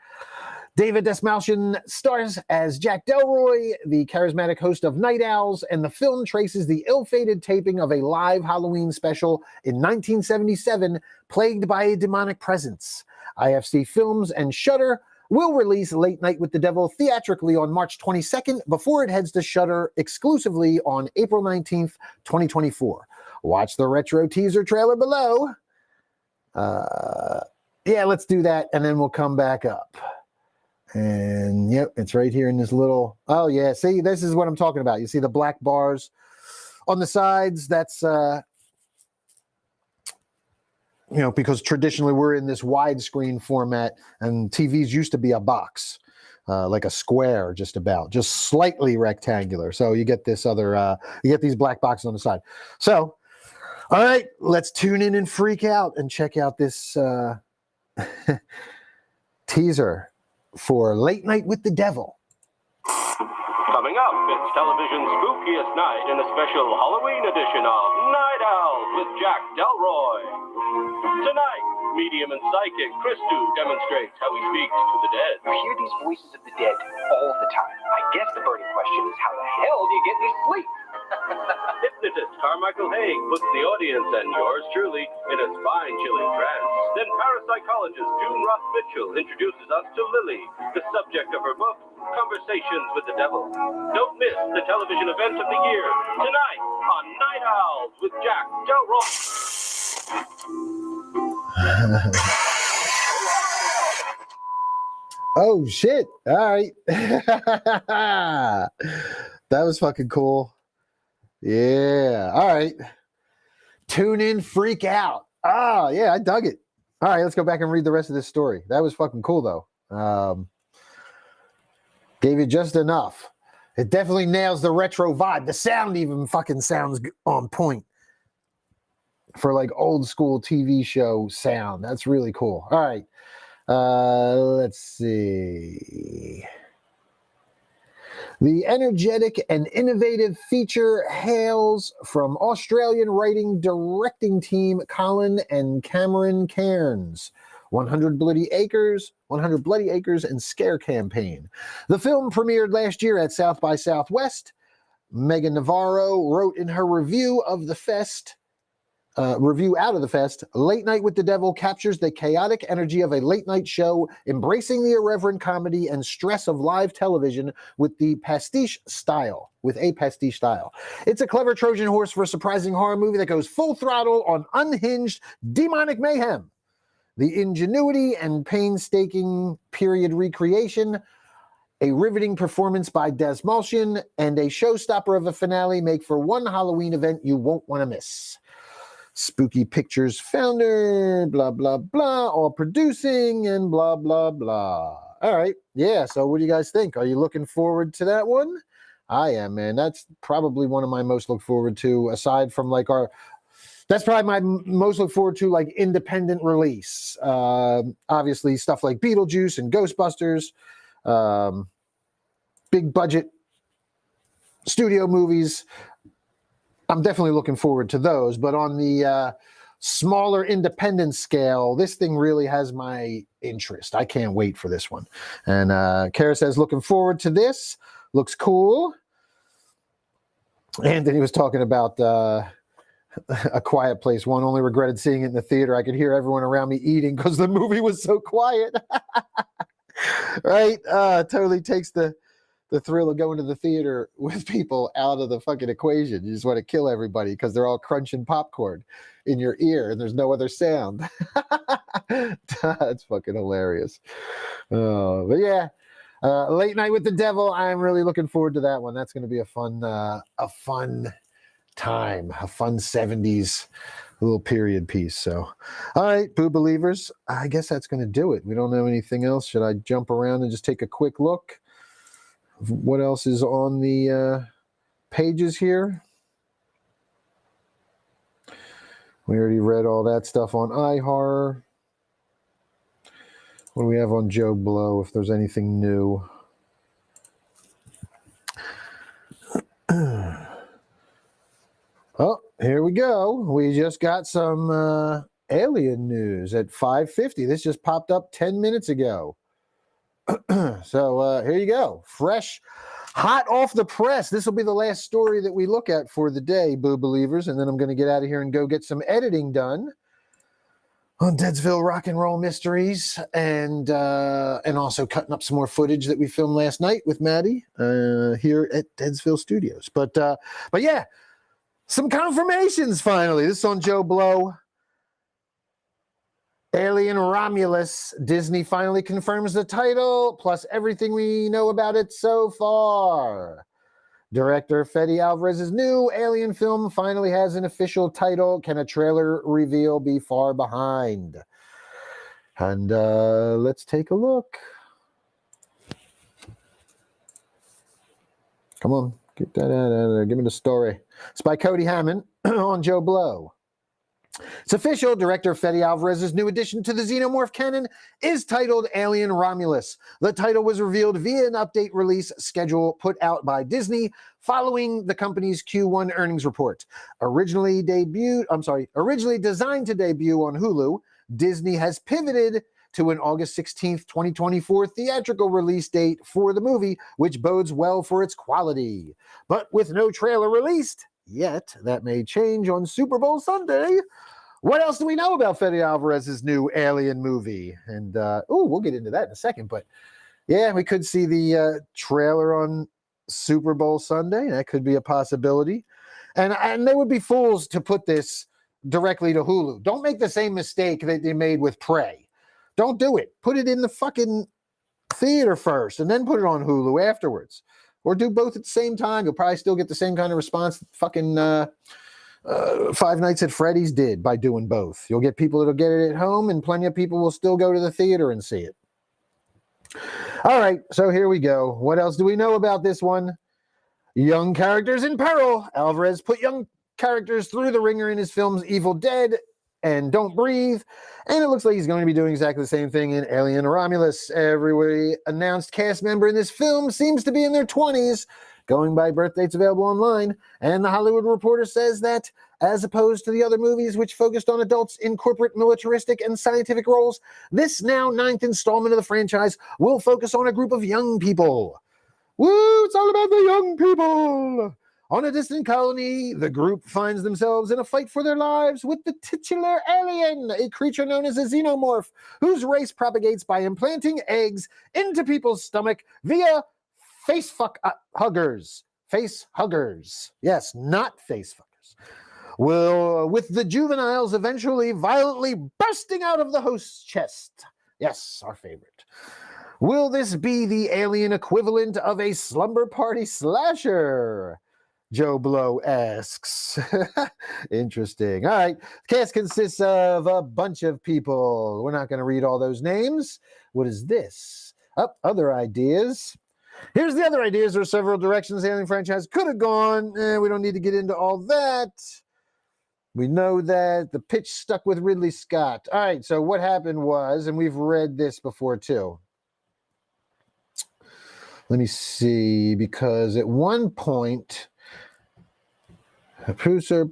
David Dasmalchian stars as Jack Delroy, the charismatic host of Night Owls, and the film traces the ill-fated taping of a live Halloween special in 1977, plagued by a demonic presence. IFC Films and Shudder will release Late Night with the Devil theatrically on March 22nd before it heads to Shudder exclusively on April 19th, 2024. Watch the retro teaser trailer below. Yeah, let's do that, and then we'll come back up. And yep, it's right here in this little, oh yeah, see, this is what I'm talking about. You see the black bars on the sides? That's, because traditionally we're in this widescreen format, and TVs used to be a box, like a square, just slightly rectangular. So you get this other, you get these black boxes on the side. So, all right, let's tune in and freak out and check out this teaser for Late Night with the Devil. Coming up, it's television's spookiest night in a special Halloween edition of Night Owls with Jack Delroy. Tonight, medium and psychic Christu demonstrates how he speaks to the dead. You hear these voices of the dead all the time. I guess the burning question is, how the hell do you get any sleep? Hypnotist Carmichael Haig puts the audience and yours truly in a spine-chilling trance. Then parapsychologist June Roth Mitchell introduces us to Lily, the subject of her book, Conversations with the Devil. Don't miss the television event of the year, tonight on Night Owls with Jack Delroy. Oh, shit. All right. That was fucking cool. Yeah. All right. Tune in, freak out. Ah, yeah, I dug it. All right, let's go back and read the rest of this story. That was fucking cool, though. Gave you just enough. It definitely nails the retro vibe. The sound even fucking sounds on point for like old school TV show sound. That's really cool. All right. Let's see. The energetic and innovative feature hails from Australian writing directing team Colin and Cameron Cairns. 100 Bloody Acres and Scare Campaign. The film premiered last year at South by Southwest. Megan Navarro wrote in her review out of the fest, Late Night with the Devil captures the chaotic energy of a late night show, embracing the irreverent comedy and stress of live television with a pastiche style. It's a clever Trojan horse for a surprising horror movie that goes full throttle on unhinged demonic mayhem. The ingenuity and painstaking period recreation, a riveting performance by Des Malchian, and a showstopper of a finale make for one Halloween event you won't want to miss. Spooky Pictures founder, blah, blah, blah, all producing and blah, blah, blah. All right. Yeah. So what do you guys think? Are you looking forward to that one? I am, man. That's probably one of my most look forward to, aside from like that's probably my most look forward to like independent release. Obviously stuff like Beetlejuice and Ghostbusters, big budget studio movies. I'm definitely looking forward to those, but on the smaller independent scale, this thing really has my interest. I can't wait for this one. And Kara says, looking forward to this. Looks cool. Anthony was talking about A Quiet Place 1. Only regretted seeing it in the theater. I could hear everyone around me eating because the movie was so quiet. Right? Totally takes the thrill of going to the theater with people out of the fucking equation. You just want to kill everybody because they're all crunching popcorn in your ear and there's no other sound. That's fucking hilarious. But yeah, Late Night with the Devil. I'm really looking forward to that one. That's going to be a fun time, a fun 70s little period piece. So, all right, Boo Believers, I guess that's going to do it. We don't know anything else. Should I jump around and just take a quick look? What else is on the pages here? We already read all that stuff on iHorror. What do we have on Joe Blow, if there's anything new? Oh, here we go. We just got some alien news at 5:50. This just popped up 10 minutes ago. So here you go. Fresh, hot off the press. This will be the last story that we look at for the day, Boo Believers, and then I'm going to get out of here and go get some editing done. on Deadsville Rock and Roll Mysteries, and also cutting up some more footage that we filmed last night with Maddie here at Deadsville Studios. But yeah, some confirmations finally. This is on Joe Blow. Alien Romulus. Disney finally confirms the title, plus everything we know about it so far. Director Fede Alvarez's new Alien film finally has an official title. Can a trailer reveal be far behind? And let's take a look. Come on, get that out of there. Give me the story. It's by Cody Hammond on Joe Blow. It's official. Director Fede Alvarez's new addition to the Xenomorph canon is titled Alien Romulus. The title was revealed via an update release schedule put out by Disney following the company's Q1 earnings report. Originally designed to debut on Hulu, Disney has pivoted to an August 16th, 2024 theatrical release date for the movie, which bodes well for its quality. But with no trailer released yet, that may change on Super Bowl Sunday. What else do we know about Fede Alvarez's new Alien movie? And we'll get into that in a second. But yeah, we could see the trailer on Super Bowl Sunday. That could be a possibility. And they would be fools to put this directly to Hulu. Don't make the same mistake that they made with Prey. Don't do it. Put it in the fucking theater first and then put it on Hulu afterwards. Or do both at the same time. You'll probably still get the same kind of response that fucking Five Nights at Freddy's did by doing both. You'll get people that'll get it at home, and plenty of people will still go to the theater and see it. All right, so here we go. What else do we know about this one? Young characters in peril. Alvarez put young characters through the ringer in his films Evil Dead and Don't Breathe, and it looks like he's going to be doing exactly the same thing in Alien Romulus. Every announced cast member in this film seems to be in their 20s, going by birth dates available online, and The Hollywood Reporter says that, as opposed to the other movies which focused on adults in corporate, militaristic, and scientific roles, this now 9th installment of the franchise will focus on a group of young people. Woo, it's all about the young people! On a distant colony, the group finds themselves in a fight for their lives with the titular alien, a creature known as a xenomorph, whose race propagates by implanting eggs into people's stomach via huggers. Face huggers. Yes, not face fuckers. Well, with the juveniles eventually violently bursting out of the host's chest. Yes, our favorite. Will this be the alien equivalent of a slumber party slasher? Joe Blow asks. Interesting. All right. The cast consists of a bunch of people. We're not going to read all those names. What is this? Other ideas. Here's the other ideas. There are several directions the Alien franchise could have gone. We don't need to get into all that. We know that the pitch stuck with Ridley Scott. All right. So what happened was, and we've read this before too. Let me see, because at one point, a producer,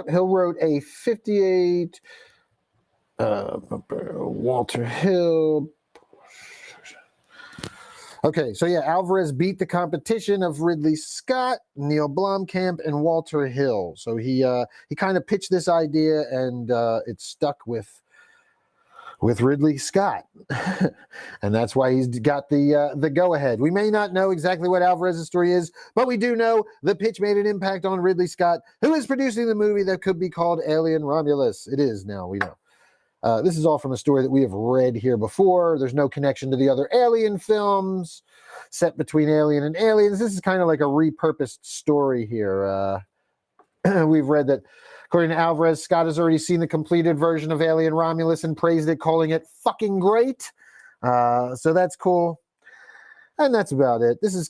Hill wrote a 58, Walter Hill. Okay, so yeah, Alvarez beat the competition of Ridley Scott, Neil Blomkamp, and Walter Hill. So he kind of pitched this idea, and it stuck with Ridley Scott. And that's why he's got the go-ahead. We may not know exactly what Alvarez's story is, but we do know the pitch made an impact on Ridley Scott, who is producing the movie that could be called Alien Romulus. It is now, we know. This is all from a story that we have read here before. There's no connection to the other Alien films set between Alien and Aliens. This is kind of like a repurposed story here. We've read that, according to Alvarez, Scott has already seen the completed version of Alien Romulus and praised it, calling it fucking great. So that's cool. And that's about it. This is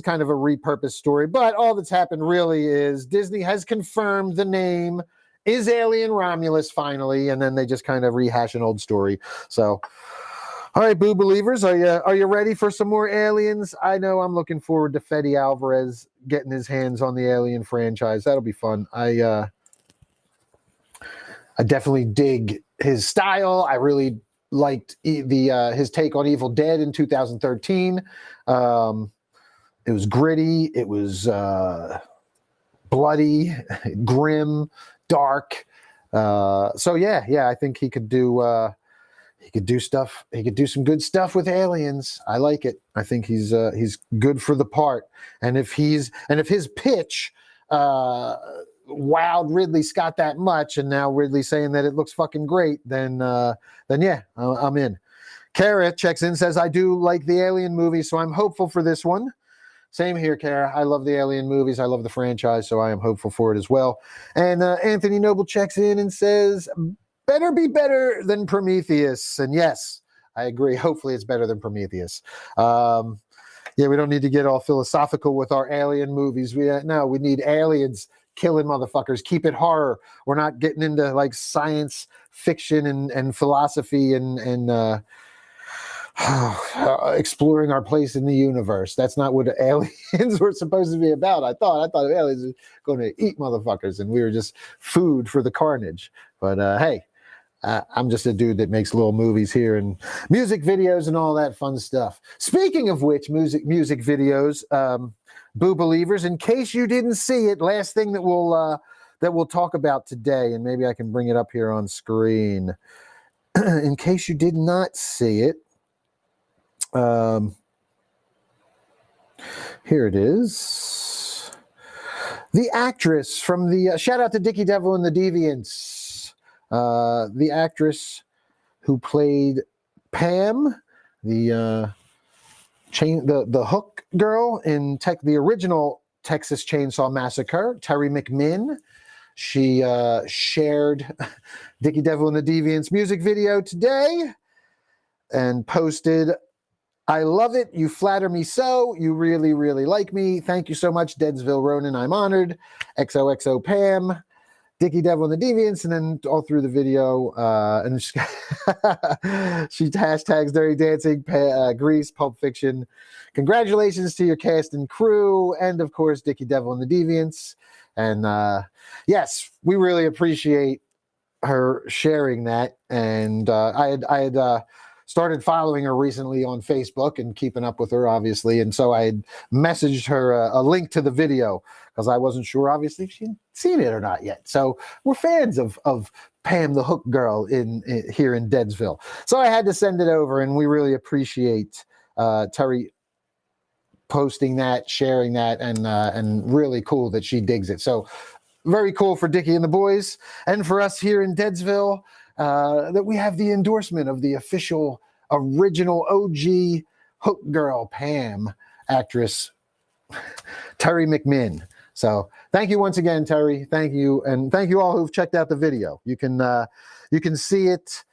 kind of a repurposed story, but all that's happened really is Disney has confirmed the name is Alien Romulus finally, and then they just kind of rehash an old story. So, all right, Boo Believers, are you ready for some more Aliens? I know I'm looking forward to Fede Alvarez getting his hands on the Alien franchise. That'll be fun. I definitely dig his style. I really liked his take on Evil Dead in 2013. It was gritty. It was bloody, grim, dark. So yeah, I think he could do stuff. He could do some good stuff with aliens. I like it. I think he's good for the part. And if his pitch wowed Ridley Scott that much, and now Ridley's saying that it looks fucking great, then yeah, I'm in. Kara checks in, says, I do like the Alien movie, so I'm hopeful for this one. Same here, Kara. I love the Alien movies. I love the franchise, so I am hopeful for it as well. And Anthony Noble checks in and says, better be better than Prometheus. And yes, I agree. Hopefully it's better than Prometheus. Yeah, we don't need to get all philosophical with our Alien movies. We need aliens killing motherfuckers. Keep it horror. We're not getting into like science fiction and philosophy and exploring our place in the universe. That's not what aliens were supposed to be about. I thought aliens were going to eat motherfuckers and we were just food for the carnage. But hey, I'm just a dude that makes little movies here and music videos and all that fun stuff. Speaking of which, music videos, Boo Believers, in case you didn't see it, last thing that we'll talk about today, and maybe I can bring it up here on screen. In case you did not see it, here it is. The actress from the shout out to Dickie Devil and the Deviants. The actress who played Pam, the hook girl in the original Texas Chainsaw Massacre, Terry McMinn. She shared Dickie Devil and the Deviants music video today and posted, I love it. You flatter me so. You really, really like me. Thank you so much, Deadsville Ronan. I'm honored. XOXO Pam, Dickie Devil and the Deviants, and then all through the video, and she hashtags Dirty Dancing, Grease, Pulp Fiction. Congratulations to your cast and crew, and of course, Dickie Devil and the Deviants. And yes, we really appreciate her sharing that. And I had started following her recently on Facebook and keeping up with her, obviously. And so I had messaged her a link to the video because I wasn't sure, obviously, if she'd seen it or not yet. So we're fans of Pam the Hook Girl here in Deadsville. So I had to send it over, and we really appreciate Terry posting that, sharing that, and really cool that she digs it. So very cool for Dickie and the boys, and for us here in Deadsville, that we have the endorsement of the official original OG Hook Girl Pam actress, Terry McMinn. So thank you once again, Terry. Thank you, and thank you all who've checked out the video. You can see it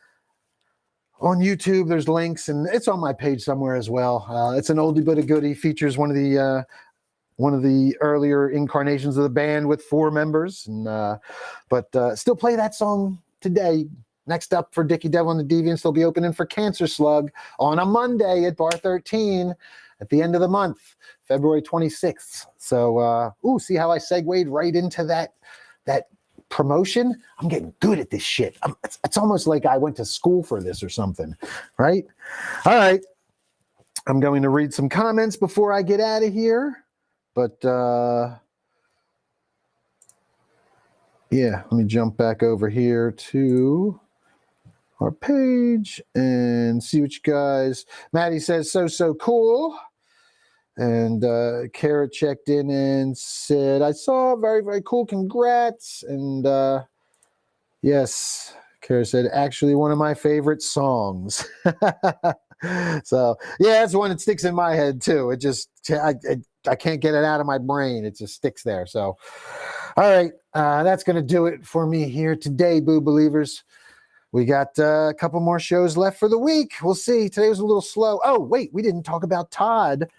on YouTube. There's links, and it's on my page somewhere as well. It's an oldie but a goodie. Features one of the earlier incarnations of the band with 4 members, and but still play that song today. Next up for Dickie Devil and the Deviants, they'll be opening for Cancer Slug on a Monday at Bar 13 at the end of the month, February 26th. So, see how I segued right into that promotion? I'm getting good at this shit. It's almost like I went to school for this or something, right? All right. I'm going to read some comments before I get out of here. But, yeah, let me jump back over here to our page and see what you guys. Maddie says, so cool. And Kara checked in and said, I saw, very, very cool. Congrats. And yes, Kara said, actually one of my favorite songs. So, yeah, that's one that sticks in my head, too. It just, I can't get it out of my brain. It just sticks there. So, all right, that's going to do it for me here today, Boo Believers. We got a couple more shows left for the week. We'll see. Today was a little slow. Oh, wait, we didn't talk about Todd.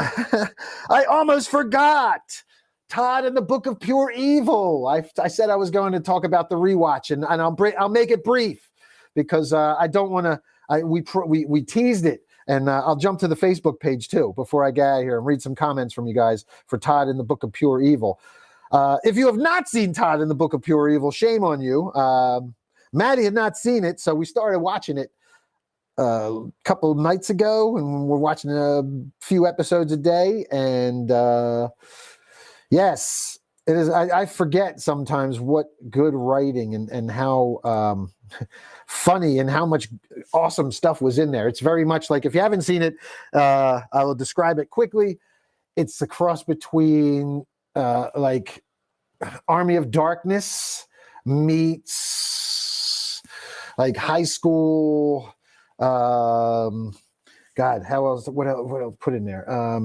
I almost forgot. Todd and the Book of Pure Evil. I said I was going to talk about the rewatch, and I'll make it brief because I don't want to. We teased it, and I'll jump to the Facebook page too before I get out of here and read some comments from you guys for Todd and the Book of Pure Evil. If you have not seen Todd and the Book of Pure Evil, shame on you. Maddie had not seen it, so we started watching it a couple of nights ago, and we're watching a few episodes a day. And yes, It is. I forget sometimes what good writing and how funny and how much awesome stuff was in there. It's very much like, if you haven't seen it, I will describe it quickly. It's a cross between like Army of Darkness meets like high school. God, how else? What else put in there?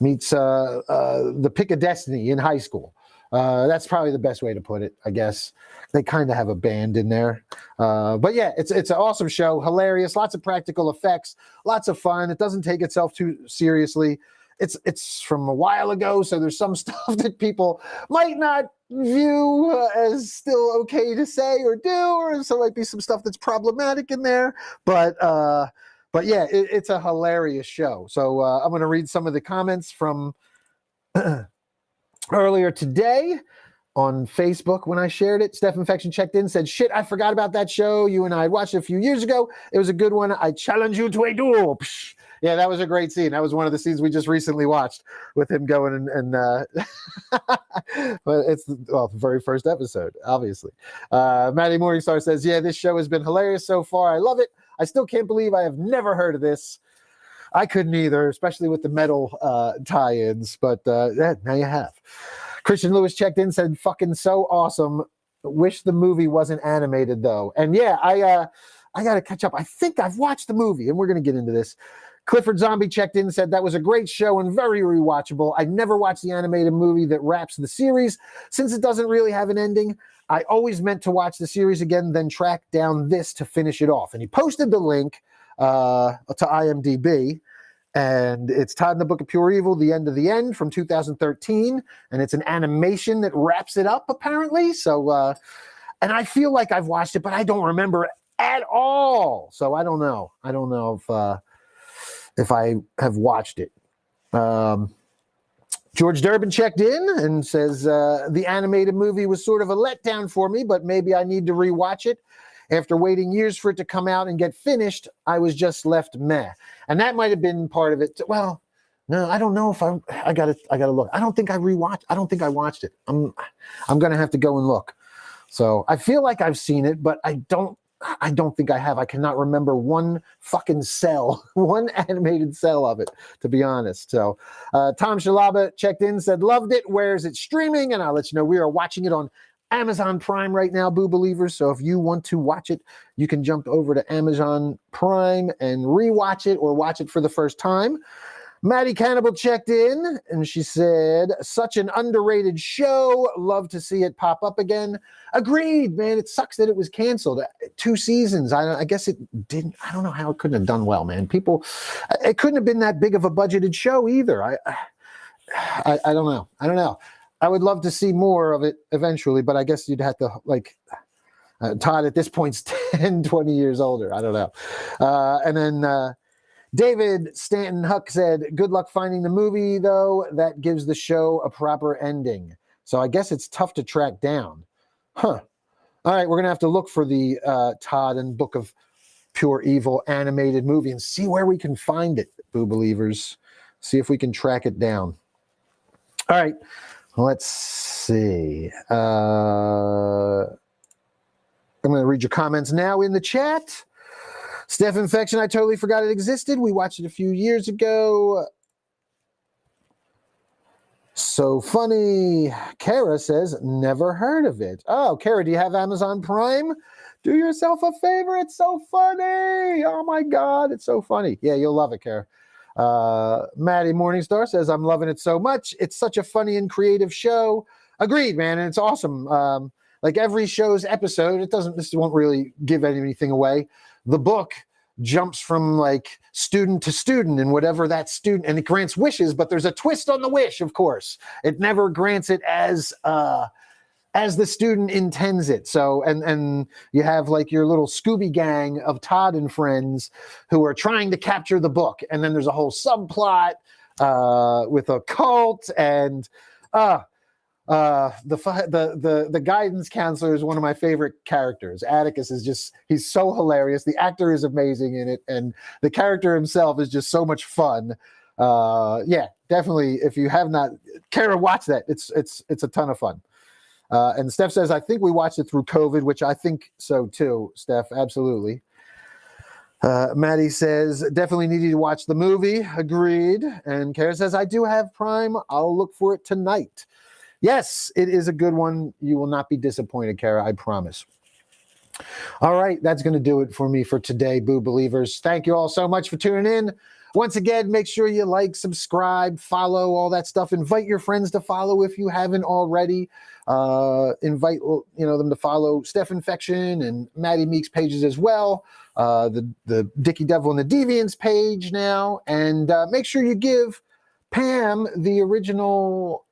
Meets the Pick of Destiny in high school. That's probably the best way to put it, I guess. They kind of have a band in there. But yeah, it's an awesome show, hilarious, lots of practical effects, lots of fun. It doesn't take itself too seriously. It's from a while ago, so there's some stuff that people might not view as still okay to say or do, or so might be some stuff that's problematic in there. But yeah, it's a hilarious show. So I'm going to read some of the comments from earlier today on Facebook when I shared it. Steph Infection checked in, said, "Shit, I forgot about that show. You and I watched it a few years ago. It was a good one. I challenge you to a duel." Psh. Yeah, that was a great scene. That was one of the scenes we just recently watched with him going and but it's the very first episode, obviously. Maddie Morningstar says, "Yeah, this show has been hilarious so far. I love it. I still can't believe I have never heard of this." I couldn't either, especially with the metal tie-ins, but yeah, now you have. Christian Lewis checked in, said, "Fucking so awesome. Wish the movie wasn't animated though." And yeah, I got to catch up. I think I've watched the movie, and we're going to get into this. Clifford Zombie checked in and said, "That was a great show and very rewatchable. I never watched the animated movie that wraps the series since it doesn't really have an ending. I always meant to watch the series again, then track down this to finish it off." And he posted the link to IMDb, and it's Todd and the Book of Pure Evil, The End of the End from 2013, and it's an animation that wraps it up, apparently. So, and I feel like I've watched it, but I don't remember at all. So I don't know. I don't know if I have watched it. George Durbin checked in and says, "The animated movie was sort of a letdown for me, but maybe I need to rewatch it. After waiting years for it to come out and get finished, I was just left meh." And that might have been part of it. Well, no, I don't know if I gotta look. I don't think I watched it. I'm gonna have to go and look. So I feel like I've seen it, but I don't think I have. I cannot remember one fucking cell, one animated cell of it, to be honest. So Tom Shalaba checked in, said, "Loved it. Where is it streaming?" And I'll let you know we are watching it on Amazon Prime right now, Boo Believers. So if you want to watch it, you can jump over to Amazon Prime and rewatch it or watch it for the first time. Maddie Cannibal checked in and she said, "Such an underrated show. Love to see it pop up again." Agreed, man. It sucks that it was canceled. 2 seasons. I guess it didn't. I don't know how it couldn't have done well, man. It couldn't have been that big of a budgeted show either. I don't know. I don't know. I would love to see more of it eventually, but I guess you'd have to, like, Todd at this point's 10, 20 years older. I don't know. And then David Stanton Huck said, "Good luck finding the movie, though. That gives the show a proper ending." So I guess it's tough to track down. Huh. All right, we're going to have to look for the Todd and Book of Pure Evil animated movie and see where we can find it, Boo Believers. See if we can track it down. All right. Let's see. I'm going to read your comments now in the chat. Steph Infection, "I totally forgot it existed. We watched it a few years ago. So funny." Kara says, "Never heard of it." Oh, Kara, do you have Amazon Prime? Do yourself a favor. It's so funny. Oh, my God. It's so funny. Yeah, you'll love it, Kara. Maddie Morningstar says, "I'm loving it so much. It's such a funny and creative show." Agreed, man. And it's awesome. Like every show's episode, this won't really give anything away. The book jumps from like student to student and whatever that student, and it grants wishes, but there's a twist on the wish, of course. It never grants it as the student intends it. So, and you have like your little Scooby gang of Todd and friends who are trying to capture the book. And then there's a whole subplot with a cult, and the guidance counselor is one of my favorite characters. Atticus he's so hilarious. The actor is amazing in it, and the character himself is just so much fun. Yeah, definitely. If you have not, Kara, watch that. It's a ton of fun. And Steph says, I think we watched it through COVID, which I think so too, Steph. Absolutely. Maddie says, definitely needed to watch the movie. Agreed. And Kara says, I do have Prime. I'll look for it tonight. Yes, it is a good one. You will not be disappointed, Kara. I promise. All right, that's going to do it for me for today, Boo Believers. Thank you all so much for tuning in. Once again, make sure you like, subscribe, follow, all that stuff. Invite your friends to follow if you haven't already. Invite them to follow Steph Infection and Maddie Meek's pages as well. The Dicky Devil and the Deviants page now. And make sure you give Pam, the original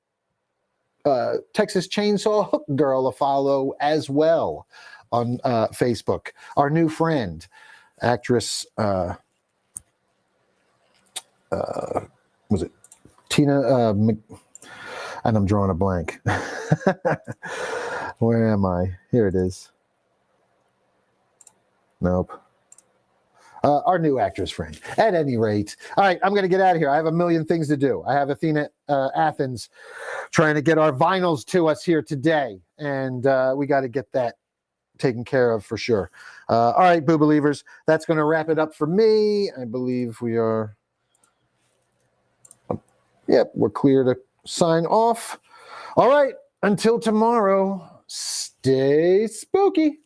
Texas Chainsaw Hook Girl, a follow as well on Facebook. Our new friend, actress, was it Tina? And I'm drawing a blank. Where am I? Here it is. Nope. Our new actress friend. At any rate, all right, I'm going to get out of here. I have a million things to do. I have Athena Athens trying to get our vinyls to us here today, and we got to get that taken care of for sure. All right, Boo Believers, that's going to wrap it up for me. I believe we are. Yep, we're clear to sign off. All right, until tomorrow, stay spooky.